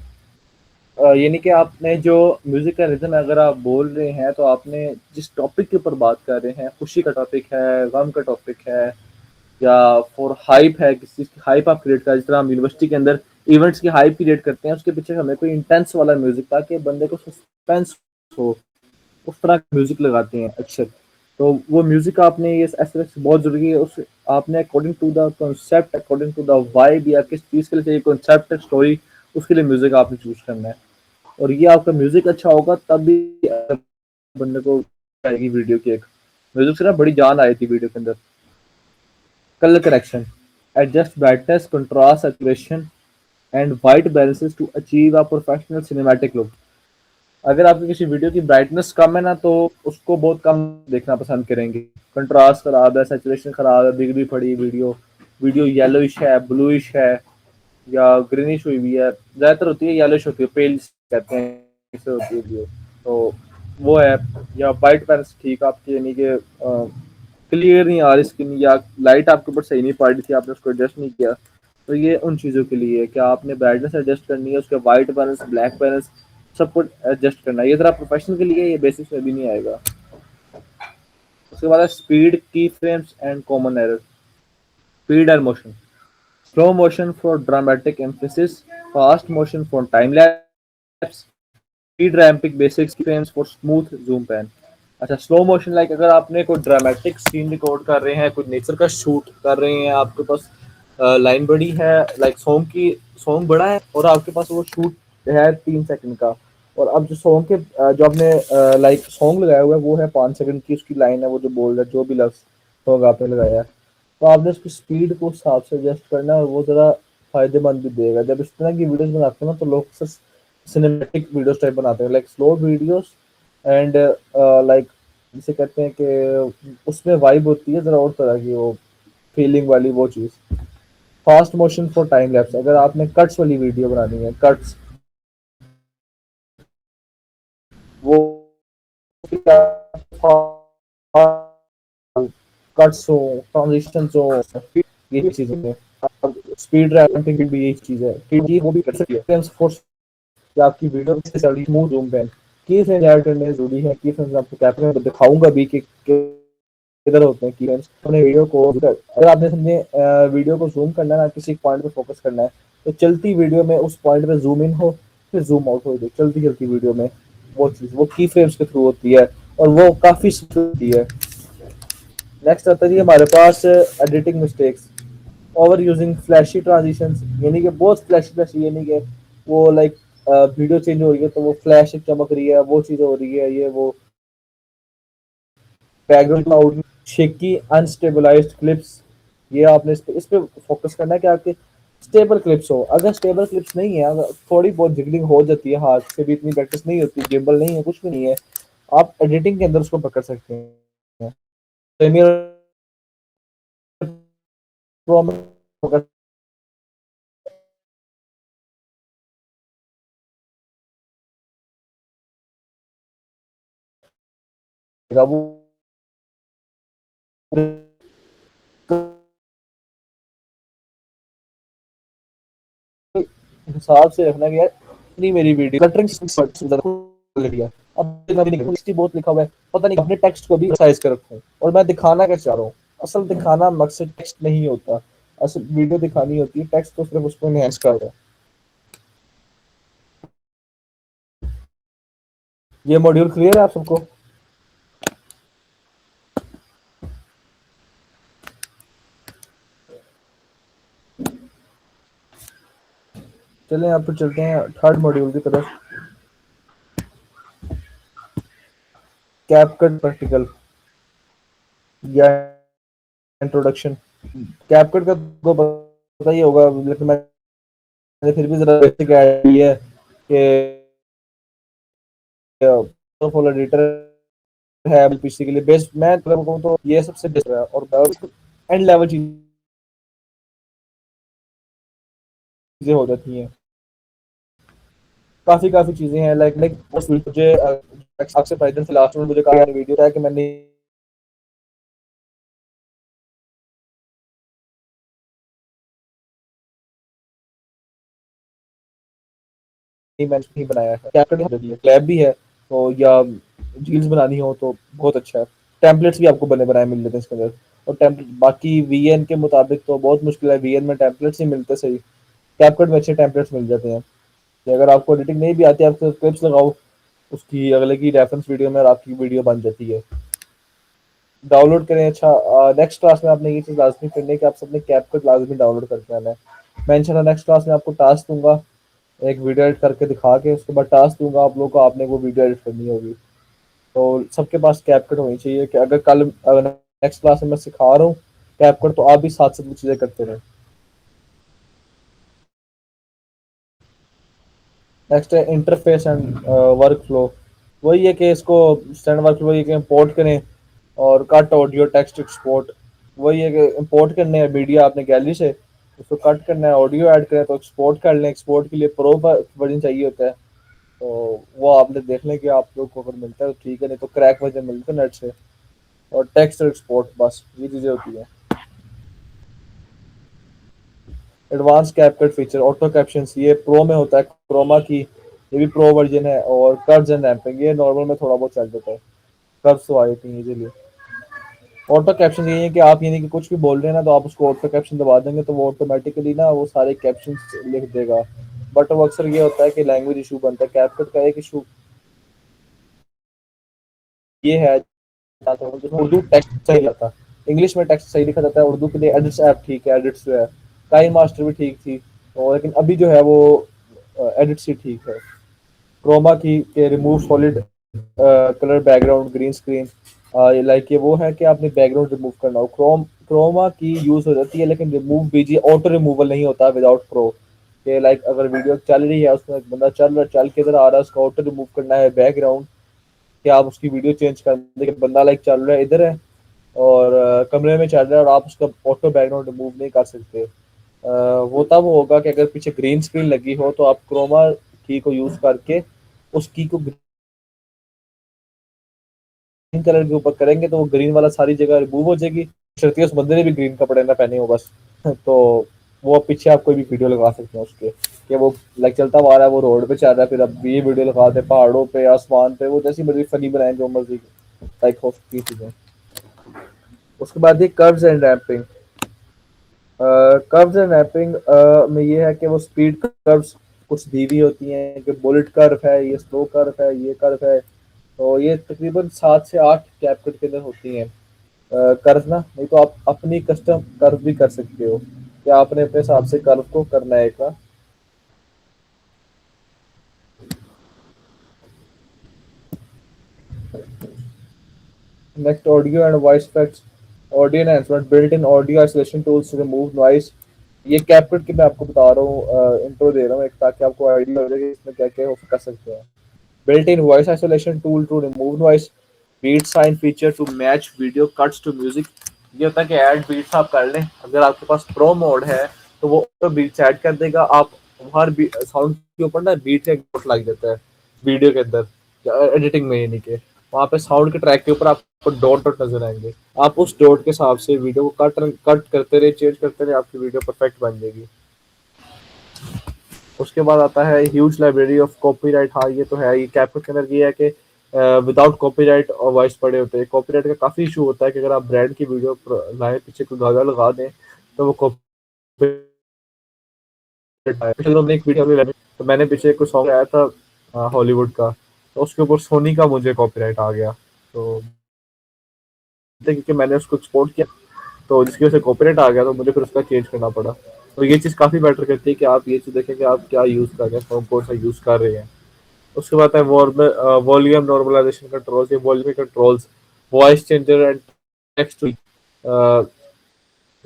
यानी कि आपने जो म्यूजिक का रिदम अगर आप बोल रहे हैं तो आपने जिस टॉपिक के ऊपर बात कर रहे हैं, खुशी का टॉपिक है, गम का टॉपिक है, या फॉर हाइप है, किसी चीज़ की हाइप आप क्रिएट कर, जिस तरह हम यूनिवर्सिटी के अंदर इवेंट्स की हाइप क्रिएट करते हैं, उसके पीछे हमें कोई इंटेंस वाला म्यूजिक, ताकि बंदे को सस्पेंस हो, उस तरह का म्यूजिक लगाते हैं अक्सर। तो वो म्यूजिक आपने ये ऐसे बहुत जरूरी है, उस आपने according to the concept, according to the vibe, या किस चीज़ के लिए चाहिए कॉन्सेप्ट, स्टोरी, उसके लिए म्यूजिक आपने चूज करना है। और ये आपका म्यूजिक अच्छा होगा तब भी बंदे को आएगी वीडियो की। एक म्यूजिक से ना बड़ी जान आई थी वीडियो के अंदर। Colour correction, adjust brightness, contrast, saturation and white balances to achieve a professional cinematic look. अगर आपकी किसी वीडियो की ब्राइटनेस कम है ना, तो उसको बहुत कम देखना पसंद करेंगे। कंट्रास्ट खराब है, सैचुरेशन खराब है, बिगड़ी पड़ी वीडियो येलोइश है, ब्लूइश है, या ग्रीनिश हुई हुई है, ज़्यादातर होती है येलोइश होती है, पेल कहते हैं इसे होती है वीडियो, तो वो है। या वाइट बैलेंस ठीक आपकी, यानी कि क्लियर नहीं आ रही स्किन, या लाइट आपके ऊपर सही नहीं पड़ रही थी, आपने उसको एडजस्ट नहीं किया, तो ये उन चीज़ों के लिए कि आपने ब्राइटनेस एडजस्ट करनी है, उसके वाइट बैलेंस, ब्लैक बैलेंस, सब कुछ एडजस्ट करना है। ये ज़रा प्रोफेशनल के लिए, ये बेसिक्स में भी नहीं आएगा। उसके बाद स्पीड, की frames and common error. Speed and motion, slow motion for dramatic emphasis, fast motion for time lapse, speed ramping basics frames for smooth zoom pan। अच्छा, स्लो मोशन लाइक अगर आपने कोई ड्रामेटिक सीन रिकॉर्ड कर रहे हैं, कोई nature का shoot कर रहे हैं, आपके पास लाइन बड़ी है, लाइक सॉन्ग बड़ा है और आपके पास वो शूट है 3 सेकंड का, और अब जो सॉन्ग के जो आपने लाइक सॉन्ग लगाया हुआ है वो है 5 सेकंड की, उसकी लाइन है, वो जो बोल रहा है, जो भी लफ्ज सॉन्ग आपने लगाया है, तो आपने उसकी स्पीड को हिसाब से एडजस्ट करना है, और वो ज़रा फायदेमंद भी देगा। जब इस तरह की वीडियोस बनाते हैं ना, तो लोग सिनेमैटिक वीडियोस टाइप बनाते हैं, like slow videos and like जिसे कहते हैं कि उसमें वाइब होती है ज़रा और तरह की, वो फीलिंग वाली वो चीज़। Fast motion for time lapse, अगर आपने कट्स वाली वीडियो बनानी है, कट्स वो कट्स हो, ट्रांजिशंस हो, ये चीज़ें हैं। स्पीड रैपिंग भी यही चीज़ है कि वो भी कर सकती है फोर्स कि आपकी वीडियो से चली स्मूथ जूम पे की फ्रेम ऐड करने जरूरी है। की फ्रेम्स आपको कैप्चर में दिखाऊंगा भी कि किधर होते हैं की फ्रेम्स। अपने वीडियो को अगर आपने समझे वीडियो को जूम करना है ना, किसी पॉइंट पे फोकस करना है, तो चलती वीडियो में उस पॉइंट पे जूम इन हो फिर जूम आउट हो जाए चलती चलती वीडियो में। वो चीज़ वो की फ्रेम्स के थ्रू होती है और वो काफ़ी स्मूथ होती है। नेक्स्ट आता है जी हमारे पास editing mistakes, over using flashy transitions, यानी कि बहुत फ्लैशी फ्लैशी, यानी कि वो लाइक वीडियो चेंज हो रही है तो वो फ्लैश चमक रही है, वो चीज़ हो रही है, ये वो background cloud, shaky unstabilised clips. ये आपने इस पे फोकस करना है कि आपके स्टेबल क्लिप्स हो। अगर स्टेबल क्लिप्स नहीं है, अगर थोड़ी बहुत जिगलिंग हो जाती है, हाथ से भी इतनी प्रैक्टिस नहीं होती, गिम्बल नहीं है, कुछ भी नहीं है, आप एडिटिंग के अंदर उसको पकड़ सकते हैं। प्रीमियर प्रो में पकड़ सकेगा। वो हिसाब से रखना कि यार इतनी मेरी वीडियो कटरिंग लिया, अब मैं भी नहीं लिखती, बहुत लिखा हुआ है, पता नहीं अपने टेक्स्ट को भी साइज कर रखूं। और मैं दिखाना क्या चाह रहा हूँ, असल दिखाना मकसद टेक्स्ट नहीं होता, असल वीडियो दिखानी होती है, टेक्स्ट तो सिर्फ उसको एनहांस कर रहा है। ये मॉड्यूल क्लियर है आप सबको? चलें आप तो चलते हैं थर्ड मॉड्यूल की तरफ, कैपकट प्रैक्टिकल या इंट्रोडक्शन। कैपकट का तो पता ही होगा, लेकिन मैंने फिर भी जरा बेसिक आइडिया है कि फुल एडिटर है पीसी के लिए बेस्ट। मैं कहूँ तो ये सबसे बेस्ट है और एंड लेवल चीजें हो जाती हैं, काफी काफी चीजें हैं। लाइक लाइक मुझे अक्सर फायदे से लास्ट में मुझे कहा वीडियो था कि मैंने नहीं बनाया है। कैपकट क्लैब भी है तो, या रील्स बनानी हो तो बहुत अच्छा है। टेम्पलेट्स भी आपको बने बनाए मिल जाते हैं इसके अंदर। और टेम्पलेट बाकी वीएन के मुताबिक तो बहुत मुश्किल है, वीएन में टेम्पलेट्स ही मिलते सही। कैपकट में अच्छे टेम्पलेट्स मिल जाते हैं कि अगर आपको एडिटिंग नहीं भी आती है, आप क्लिप्स लगाओ उसकी अगले की रेफरेंस वीडियो में और आपकी वीडियो बन जाती है। डाउनलोड करें। अच्छा, नेक्स्ट क्लास में आपने ये चीज़ लाजमी करनी है कि आप सबने कैपकट लाजमी डाउनलोड करके आना है। मैं इंशाल्लाह नेक्स्ट क्लास में आपको टास्क दूंगा, एक वीडियो एडिट करके दिखा के, उसके बाद टास्क दूंगा आप लोगों को, आपने वो वीडियो एडिट करनी होगी। तो सबके पास कैपकट होनी चाहिए कि अगर कल नेक्स्ट क्लास में मैं सिखा रहा हूँ कैपकट, तो आप भी साथ साथ वो चीज़ें करते रहें। नेक्स्ट है इंटरफेस एंड वर्क फ्लो। वही है कि इसको स्टैंड वर्क फ्लो ये कि इंपोर्ट करें और कट ऑडियो टेक्स्ट एक्सपोर्ट। वही है कि इंपोर्ट करने हैं मीडिया आपने गैलरी से, उसको कट करना है, ऑडियो ऐड करें तो एक्सपोर्ट कर लें। एक्सपोर्ट के लिए प्रो वर्जन चाहिए होता है, तो वो आपने देख लें कि आप लोग को अगर मिलता है तो ठीक है, नहीं तो क्रैक वर्जन मिलता है नेट से। और टेक्स्ट एक्सपोर्ट, बस ये चीज़ें होती हैं। Advance CapCut feature auto captions, ये प्रो में होता है, क्रोमा की, ये भी प्रो वर्जन है। और कर्व्स एंड रैंपिंग, ये नॉर्मल में थोड़ा बहुत चल जाता है, कर्व्स तो आए थे इजीली। ऑटो कैप्शन ये है कि आप यानी कि कुछ भी बोल रहे हैं ना, तो आप उसको ऑटो कैप्शन दबा देंगे तो वो ऑटोमेटिकली ना वो सारे कैप्शन लिख देगा। बट वो अक्सर ये होता है कि लैंग्वेज इशू बनता है। कैपकट का एक इशू ये है, उर्दू टेक्स्ट सही आता है, इंग्लिश में टेक्स्ट सही लिखा जाता है, उर्दू के लिए एडिट्स ऐप ठीक है, एडिट्स जो है काइन मास्टर भी ठीक थी, और लेकिन अभी जो है वो एडिट्स ही ठीक है। क्रोमा की के remove solid colour background green screen, like ये वो है कि आपने बैकग्राउंड रिमूव करना हो, क्रोमा की यूज हो जाती है, लेकिन रिमूव बीजिए, ऑटो रिमूवल नहीं होता विदाउट प्रो। कि लाइक अगर वीडियो चल रही है, उसमें एक बंदा चल के इधर आ रहा है, उसका ऑटो रिमूव करना है बैकग्राउंड, कि आप उसकी वीडियो चेंज कर दें कि बंदा लाइक चल रहा है इधर है और कमरे में चल रहा है और आप उसका ऑटो बैकग्राउंड रिमूव नहीं कर सकते। वो तब होगा कि अगर पीछे ग्रीन स्क्रीन लगी हो तो आप क्रोमा की को यूज करके उस की को ग्रीन कलर के ऊपर करेंगे तो वो ग्रीन वाला सारी जगह रिमूव हो जाएगी। शर्ती उस बंदे ने भी ग्रीन कपड़े ना पहने हो बस तो वो पीछे आप कोई भी वीडियो लगा सकते हैं उसके, कि वो लाइक चलता हुआ आ रहा है, वो रोड पे चल रहा है, फिर अब ये वीडियो लगा दे पहाड़ों पे आसमान पे, वो जैसी मर्जी फनी बनाए जो मर्जी लाइक हो सकती है चीजें। उसके बाद ये curves and wrapping. Curves and wrapping में ये है कि वो स्पीड कर्व्स कुछ दी हुई होती हैं कि बुलेट कर्व है, ये स्लो कर्व है, ये कर्व है, तो ये तकरीबन 7 से 8 कैपकट के अंदर होती हैं कर्व ना। नहीं तो आप अपनी कस्टम कर्व भी कर सकते हो कि आपने अपने हिसाब से कर्व को करना है का। Next audio and voice effects. Audio enhancement, built in audio isolation tools to remove noise. ये कैपकट की मैं आपको बता रहा हूँ, इंट्रो दे रहा हूँ एक, ताकि आपको आइडिया हो जाए कि इसमें क्या क्या कर सकते हैं। Built in voice isolation tool to remove noise. Beat sync feature to match video cuts to music. ये होता है कि ऐड बीट्स आप कर लें, अगर आपके पास प्रो मोड है तो वो बीट्स ऐड कर देगा। आप हर साउंड के ऊपर ना बीट का एक नोट लग जाता है वीडियो के अंदर, एडिटिंग में, यानी कि वहाँ पे साउंड के ट्रैक के ऊपर आपको डॉट डॉट नजर आएंगे। आप उस डॉट के हिसाब से वीडियो को कट करते रहे, चेंज करते रहे, आपकी वीडियो परफेक्ट बन जाएगी। उसके बाद आता है ह्यूज लाइब्रेरी ऑफ कॉपीराइट। हाँ ये तो है, ये कैपकट के अंदर ये है कि विदाउट कॉपीराइट और वॉइस पड़े होते हैं। कॉपीराइट का काफी इशू होता है कि अगर आप ब्रांड की वीडियो लाए पीछे कोई गाना लगा दें तो वो कॉपीराइट। पिछले हमने एक वीडियो में तो मैंने पीछे कोई सॉन्ग आया था हॉलीवुड का, तो उसके ऊपर सोनी का मुझे कॉपीराइट आ गया, तो क्योंकि मैंने उसको एक्सपोर्ट किया तो जिसकी वजह से कॉपीराइट आ गया तो मुझे फिर उसका चेंज करना पड़ा। तो ये चीज़ काफ़ी बेटर करती है कि आप ये चीज़ देखें कि आप क्या यूज़ कर रहे हैं, फोन कौन सा यूज़ कर रहे हैं। उसके बाद है वॉल्यूम नॉर्मलाइजेशन कंट्रोल्स। ये volume controls, voice changer and text.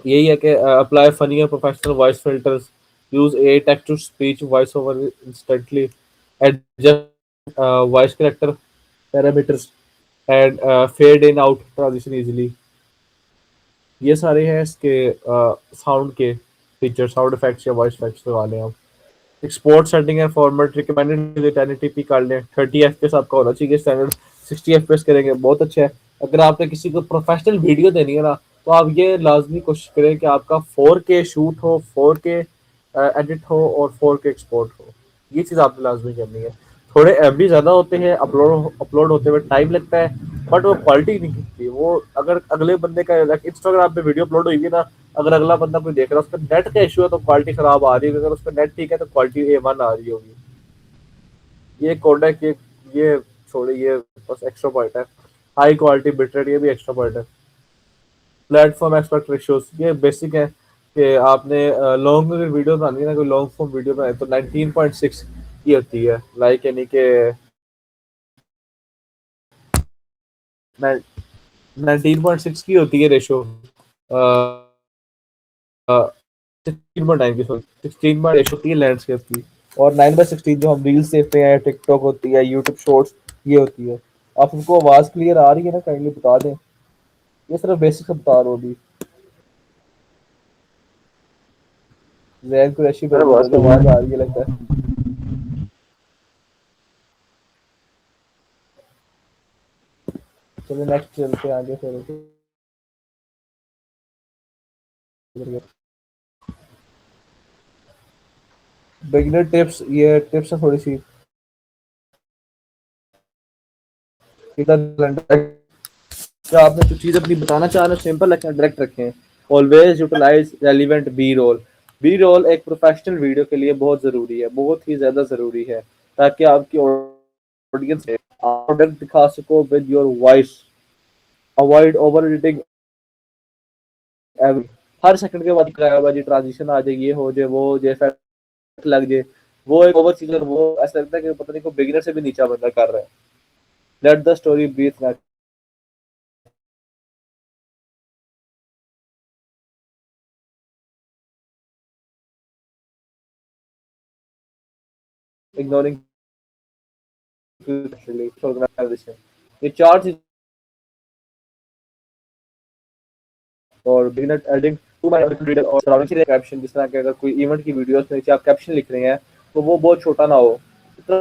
यही है कि अप्लाई फनी और professional voice filters, use a text to speech voice over instantly, adjust voice character parameters and fade in out transition easily. ये सारे हैं इसके sound के फीचर, साउंड इफेक्ट्स या वॉइस इफेक्ट्स लगा लें आप। एक्सपोर्ट सेटिंग है फॉर्मेट रिकमेंडेड 1080p कर लें, 30 fps आपका होना चाहिए स्टैंडर्ड, 60 fps करेंगे बहुत अच्छा है। अगर आपने किसी को प्रोफेशनल वीडियो देनी है ना तो आप ये लाजमी कोशिश करें कि आपका 4K शूट हो, 4K एडिट हो और 4K एक्सपोर्ट हो। ये चीज़ आपने लाजमी करनी है। थोड़े MB ज़्यादा होते हैं, अपलोड होते हुए टाइम लगता है, बट वो क्वालिटी नहीं दिखती। वो अगर अगले बंदे का इंस्टाग्राम पे वीडियो अपलोड हुई ना, अगर अगला बंदा कोई देख रहा है, उसका नेट का इशू है तो क्वालिटी खराब आ रही है, अगर उसका नेट ठीक है तो क्वालिटी A1 आ रही होगी। ये कोडेक ये छोड़े, ये बस एक्स्ट्रा पॉइंट है। हाई क्वालिटी बिटरेट, ये भी एक्स्ट्रा पॉइंट है। प्लेटफॉर्म एस्पेक्ट रेशियोस, ये बेसिक है कि आपने लॉन्ग में वीडियो बनानी है ना, कोई लॉन्ग फॉर्म वीडियो बनाए तो 19.6 की होती है, लाइक यानी कि 19.6 की होती है रेशो, 16.9 की, सॉरी 16 रेशो होती है लैंडस्केप की, और 9/16 जो हम रील्स देखते हैं, टिकटॉक होती है, यूट्यूब शॉर्ट्स, ये होती है। आप उनको आवाज क्लियर आ रही है ना, काइंडली बता दें। ये सिर्फ बेसिक बता रहा हूँ अभी। जैन कुरैशी अरे बहुत सही। आवाज आ रही है लगता है। चलो नेक्स्ट चलते हैं आगे फिर। बिगिनर टिप्स, ये टिप्स है थोड़ी सी। तो आपने जो चीज़ अपनी बताना चाह रहे हो सिंपल रखें, डायरेक्ट रखें। Always utilize relevant B roll. B roll एक प्रोफेशनल वीडियो के लिए बहुत ज़रूरी है, बहुत ही ज़्यादा ज़रूरी है, ताकि आपकी ऑडियंस प्रोडक्ट दिखा सको with your voice. Avoid over editing. Her second के बाद ट्रांजिशन आ जाए, ये हो जाए, वो हो जाए, इफेक्ट लग जाए, वो एक ओवर चीज, वो ऐसा लगता है कि पता नहीं को बिगिनर से भी नीचा बंदा कर रहा है। Let the story breathe. ignoring actually organization. ये चार चीज और beginner adding to my reader और सराउंडिंग से कैप्शन, जिस तरह के अगर कोई इवेंट की वीडियोस में नीचे आप कैप्शन लिख रहे हैं तो वो बहुत छोटा ना हो, तो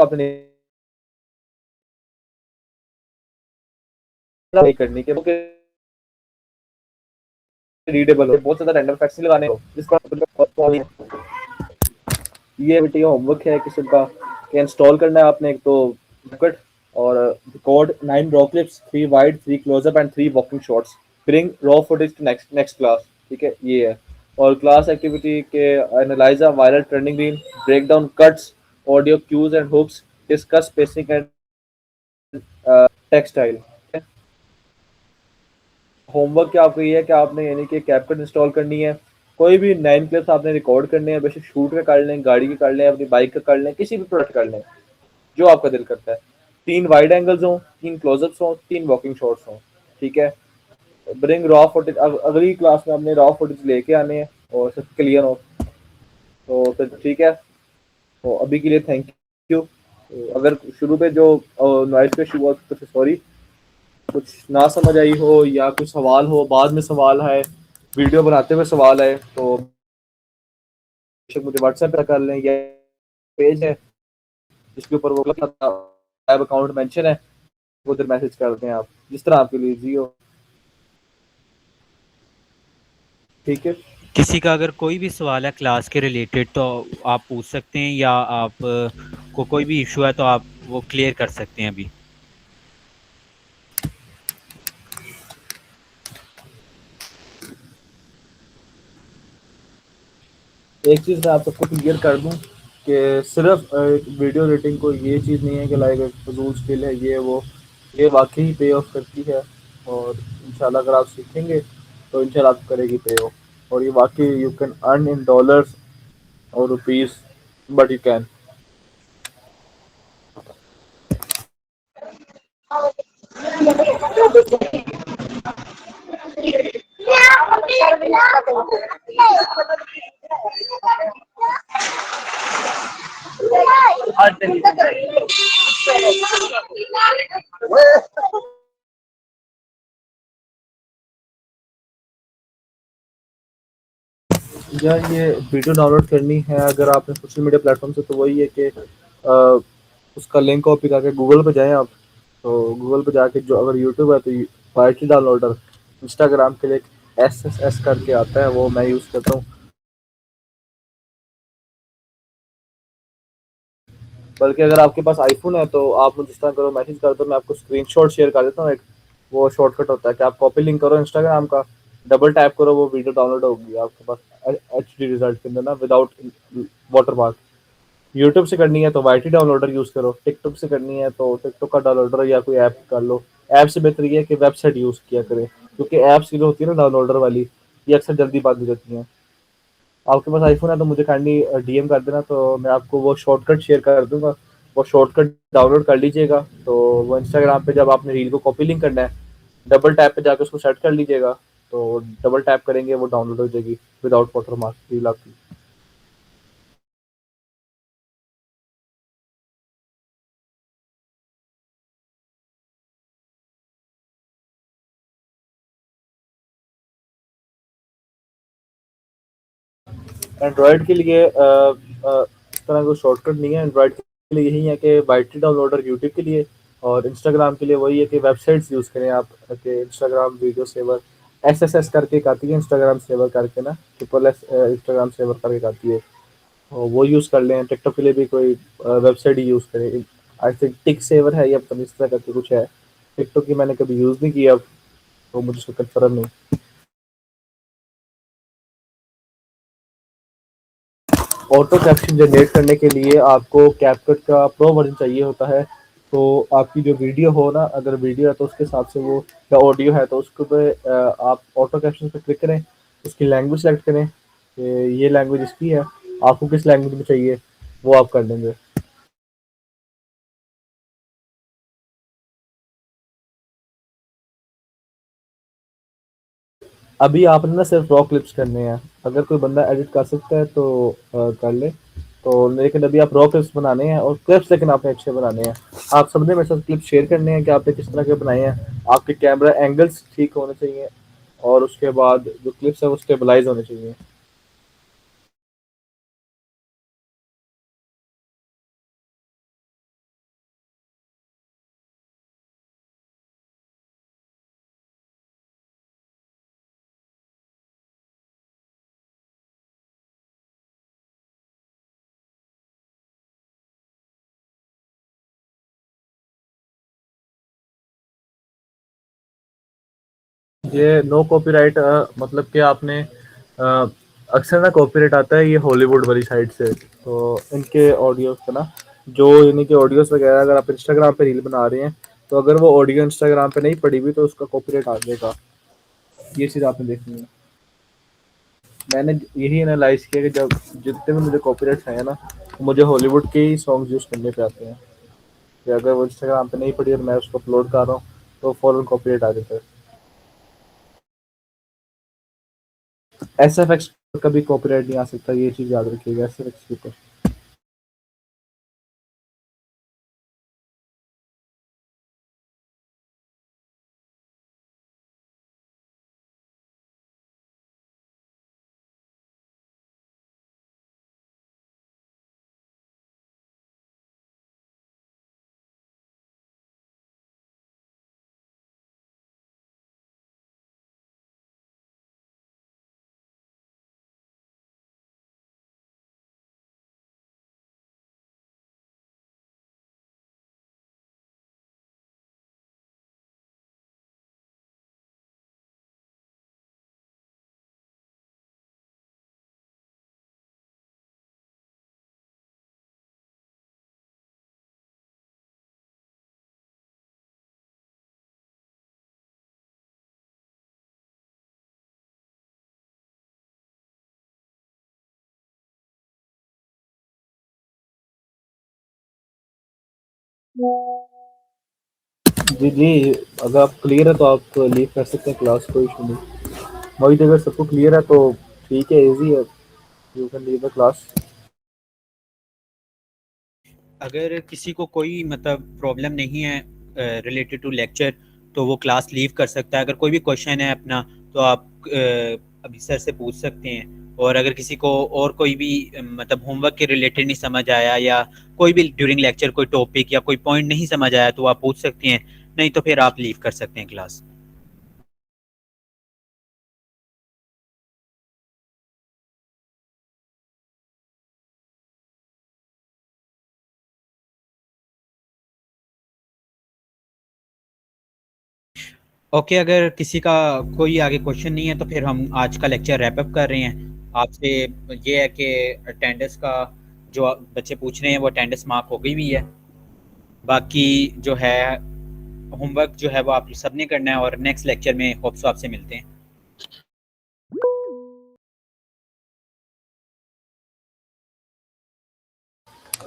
आपने नहीं करनी कि रीडेबल हो, बहुत ज्यादा रैंडम फैक्ट्स नहीं लगाने हो जिसको ये बेटी होमवर्क है किस्म का कि इंस्टॉल करना है आपने। एक तो बुकट और record 9 raw clips, 3 wide, 3 close up and 3 walking shots, bring raw footage to next class. ठीक है, ये है। और क्लास एक्टिविटी के analyze a viral trending reel, break down cuts, audio cues and hooks, discuss spacing and textile. Homework क्या आपको ये है कि आपने यानी कि कैपकट इंस्टॉल करनी है, कोई भी 9 क्लिप्स आपने रिकॉर्ड करने हैं, बेशक शूट का कर लें, गाड़ी के कर लें, अपनी बाइक का कर लें, किसी भी प्रोडक्ट कर लें जो आपका दिल करता है। 3 वाइड एंगल्स हों, 3 क्लोजअप्स हों, 3 वॉकिंग शॉट्स हों। ठीक है, ब्रिंग रॉ फुटेज, अगली क्लास में हमने रॉ फुटेज लेके आने हैं और सब क्लियर हो तो फिर ठीक है। तो अभी के लिए थैंक यू। तो अगर शुरू पे जो नॉइस पे शुरू हुआ तो सॉरी, कुछ ना समझ आई हो या कुछ सवाल हो, बाद में सवाल है, वीडियो बनाते हुए सवाल है, तो बेशक मुझे व्हाट्सएप पे कर लें, या पेज है जिसके ऊपर वो ऐप अकाउंट मेंशन है, उधर मैसेज कर दें आप, जिस तरह आपके लिए इजी हो। ठीक है, किसी का अगर कोई भी सवाल है क्लास के रिलेटेड तो आप पूछ सकते हैं, या आप को कोई भी इशू है तो आप वो क्लियर कर सकते हैं अभी। एक चीज़ मैं आप सबको क्लियर कर दूं कि सिर्फ वीडियो एडिटिंग को ये चीज़ नहीं है कि लाइक एक फजूल स्किल है ये वो, ये वाकई पे ऑफ करती है। और इंशाल्लाह अगर आप सीखेंगे तो इंशाल्लाह आपको करेगी पे ऑफ, और ये वाकई you can earn in dollars और रुपीस, बट यू कैन। या ये वीडियो डाउनलोड करनी है अगर आपने सोशल मीडिया प्लेटफॉर्म से, तो वही है कि उसका लिंक कॉपी करके गूगल पे जाएं आप। तो गूगल पे जाके जो अगर यूट्यूब है तो वाईटी डाउनलोडर, इंस्टाग्राम के लिए SSS करके आता है, वो मैं यूज़ करता हूँ। बल्कि अगर आपके पास आईफोन है तो आप मुझे जिस तरह करो, मैसेज कर दो, मैं आपको स्क्रीनशॉट शेयर कर देता हूँ। एक वो शॉर्टकट होता है कि आप कॉपी लिंक करो इंस्टाग्राम का, डबल टैप करो, वो वीडियो डाउनलोड होगी आपके पास HD रिजल्ट के अंदर ना, विदाउट वाटरमार्क। यूट्यूब से करनी है तो वाईटी डाउनलोडर यूज़ करो, टिकटॉक से करनी है तो टिकटॉक का डाउनलोडर या कोई ऐप कर लो। ऐप से बेहतर ये है कि वेबसाइट यूज़ किया करें, क्योंकि ऐप्स जो होती है ना डाउनलोडर वाली, ये अक्सर जल्दी बंद हो जाती हैं। आपके पास आईफोन है तो मुझे काइंडली DM कर देना, तो मैं आपको वो शॉर्टकट शेयर कर दूंगा, वो शॉर्टकट डाउनलोड कर लीजिएगा। तो वो इंस्टाग्राम पे जब आपने रील को कॉपी लिंक करना है, डबल टैप पे जाकर उसको सेट कर लीजिएगा, तो डबल टैप करेंगे वो डाउनलोड हो जाएगी विदाउट वाटरमार्क रील आपकी। एंड्रॉयड के लिए इस तरह कोई शॉर्टकट नहीं है। एंड्रॉयड के लिए यही है कि वाईटी डाउनलोडर यूट्यूब के लिए, और इंस्टाग्राम के लिए वही है कि वेबसाइट्स यूज़ करें आप, कि इंस्टाग्राम वीडियो सेवर SSS करके एक आती है, इंस्टाग्राम सेवर करके ना, SSS इंस्टाग्राम सेवर करके एक आती है, और वो यूज़ कर लें। टिकटॉक के लिए भी कोई वेबसाइट ही यूज़ करें, आई थिंक टिक सेवर है या पता नहीं इस तरह करके कुछ है। टिकटॉक की मैंने कभी यूज़ नहीं किया, तो मुझे उसका कंफर्म नहीं। ऑटो कैप्शन जनरेट करने के लिए आपको कैपकट का प्रो वर्जन चाहिए होता है। तो आपकी जो वीडियो हो ना, अगर वीडियो है तो उसके हिसाब से वो, या ऑडियो है तो उसको पे आप ऑटो कैप्शन पे क्लिक करें, उसकी लैंग्वेज सेलेक्ट करें कि ये लैंग्वेज इसकी है, आपको किस लैंग्वेज में चाहिए वो आप कर देंगे। अभी आपने ना सिर्फ रॉ क्लिप्स करने हैं, अगर कोई बंदा एडिट कर सकता है तो कर ले। तो लेकिन अभी आप रॉ क्लिप्स बनाने हैं, और क्लिप्स लेकिन आपने अच्छे बनाने हैं। आप सबने मेरे साथ क्लिप शेयर करने हैं कि आपने किस तरह के बनाए हैं। आपके कैमरा एंगल्स ठीक होने चाहिए, और उसके बाद जो क्लिप्स है वो स्टेबलाइज होने चाहिए। ये नो कॉपीराइट मतलब कि आपने अक्सर ना कॉपीराइट आता है ये हॉलीवुड वाली साइड से, तो इनके ऑडियोज का ना, जो यानी कि ऑडियोज वगैरह अगर आप इंस्टाग्राम पे रील बना रहे हैं, तो अगर वो ऑडियो इंस्टाग्राम पे नहीं पड़ी हुई तो उसका कॉपीराइट आ जाएगा। ये चीज़ आपने देखनी है। मैंने यही एनालाइज किया कि जब जितने भी मुझे कॉपीराइट्स आए हैं ना, तो मुझे हॉलीवुड के ही सॉन्ग्स यूज़ करने पे आते हैं, कि अगर वो इंस्टाग्राम पे नहीं पड़ी और मैं उसको अपलोड कर रहा हूँ तो फ़ौरन कॉपीराइट आ जाता है। एस एफ एक्स पर कभी कॉपीराइट नहीं आ सकता, ये चीज़ याद रखिएगा एस एफ एक्स के ऊपर। जी जी, अगर आप क्लियर है तो आप लीव कर सकते हैं क्लास, कोई इशू नहीं। मोहित, अगर सबको क्लियर है तो ठीक है, इजी है, you can leave the class. अगर किसी को कोई मतलब प्रॉब्लम नहीं है रिलेटेड टू लेक्चर, तो वो क्लास लीव कर सकता है। अगर कोई भी क्वेश्चन है अपना, तो आप अभी सर से पूछ सकते हैं। और अगर किसी को और कोई भी मतलब होमवर्क के रिलेटेड नहीं समझ आया, या कोई भी ड्यूरिंग लेक्चर कोई टॉपिक या कोई पॉइंट नहीं समझ आया, तो आप पूछ सकते हैं। नहीं तो फिर आप लीव कर सकते हैं क्लास। ओके, अगर किसी का कोई आगे क्वेश्चन नहीं है तो फिर हम आज का लेक्चर रैप अप कर रहे हैं। आपसे ये है कि अटेंडेंस का जो बच्चे पूछ रहे हैं वो अटेंडेंस मार्क हो गई हुई है। बाकी जो है होमवर्क जो है वो आप सब ने करना है, और नेक्स्ट लेक्चर में होप्स आपसे मिलते हैं।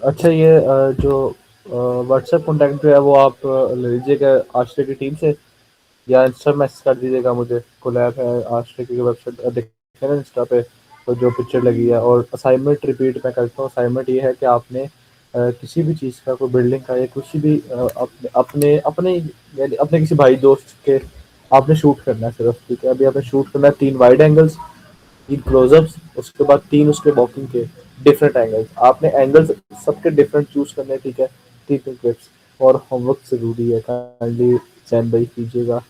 अच्छा, ये जो व्हाट्सएप कॉन्टैक्ट जो है वो आप ले लीजिएगा आश्रय की टीम से, या इंस्टा मैसेज कर दीजिएगा मुझे। कोलैब है आश्रय की वेबसाइट, देखें ना इंस्टा पे, तो जो पिक्चर लगी है। और असाइनमेंट रिपीट मैं करता हूँ। असाइनमेंट ये है कि आपने किसी भी चीज़ का, कोई बिल्डिंग का या कुछ भी अपने अपने अपने यानी अपने किसी भाई दोस्त के आपने शूट करना है सिर्फ, ठीक है। अभी आपने शूट करना है 3 वाइड एंगल्स, 3 क्लोजअप्स, उसके बाद 3 उसके वॉकिंग के डिफरेंट एंगल्स। आपने एंगल्स सबके डिफरेंट चूज करने हैं, ठीक है। 3 क्लिप्स। और होमवर्क ज़रूरी है, काइंडली चैन भाई कीजिएगा।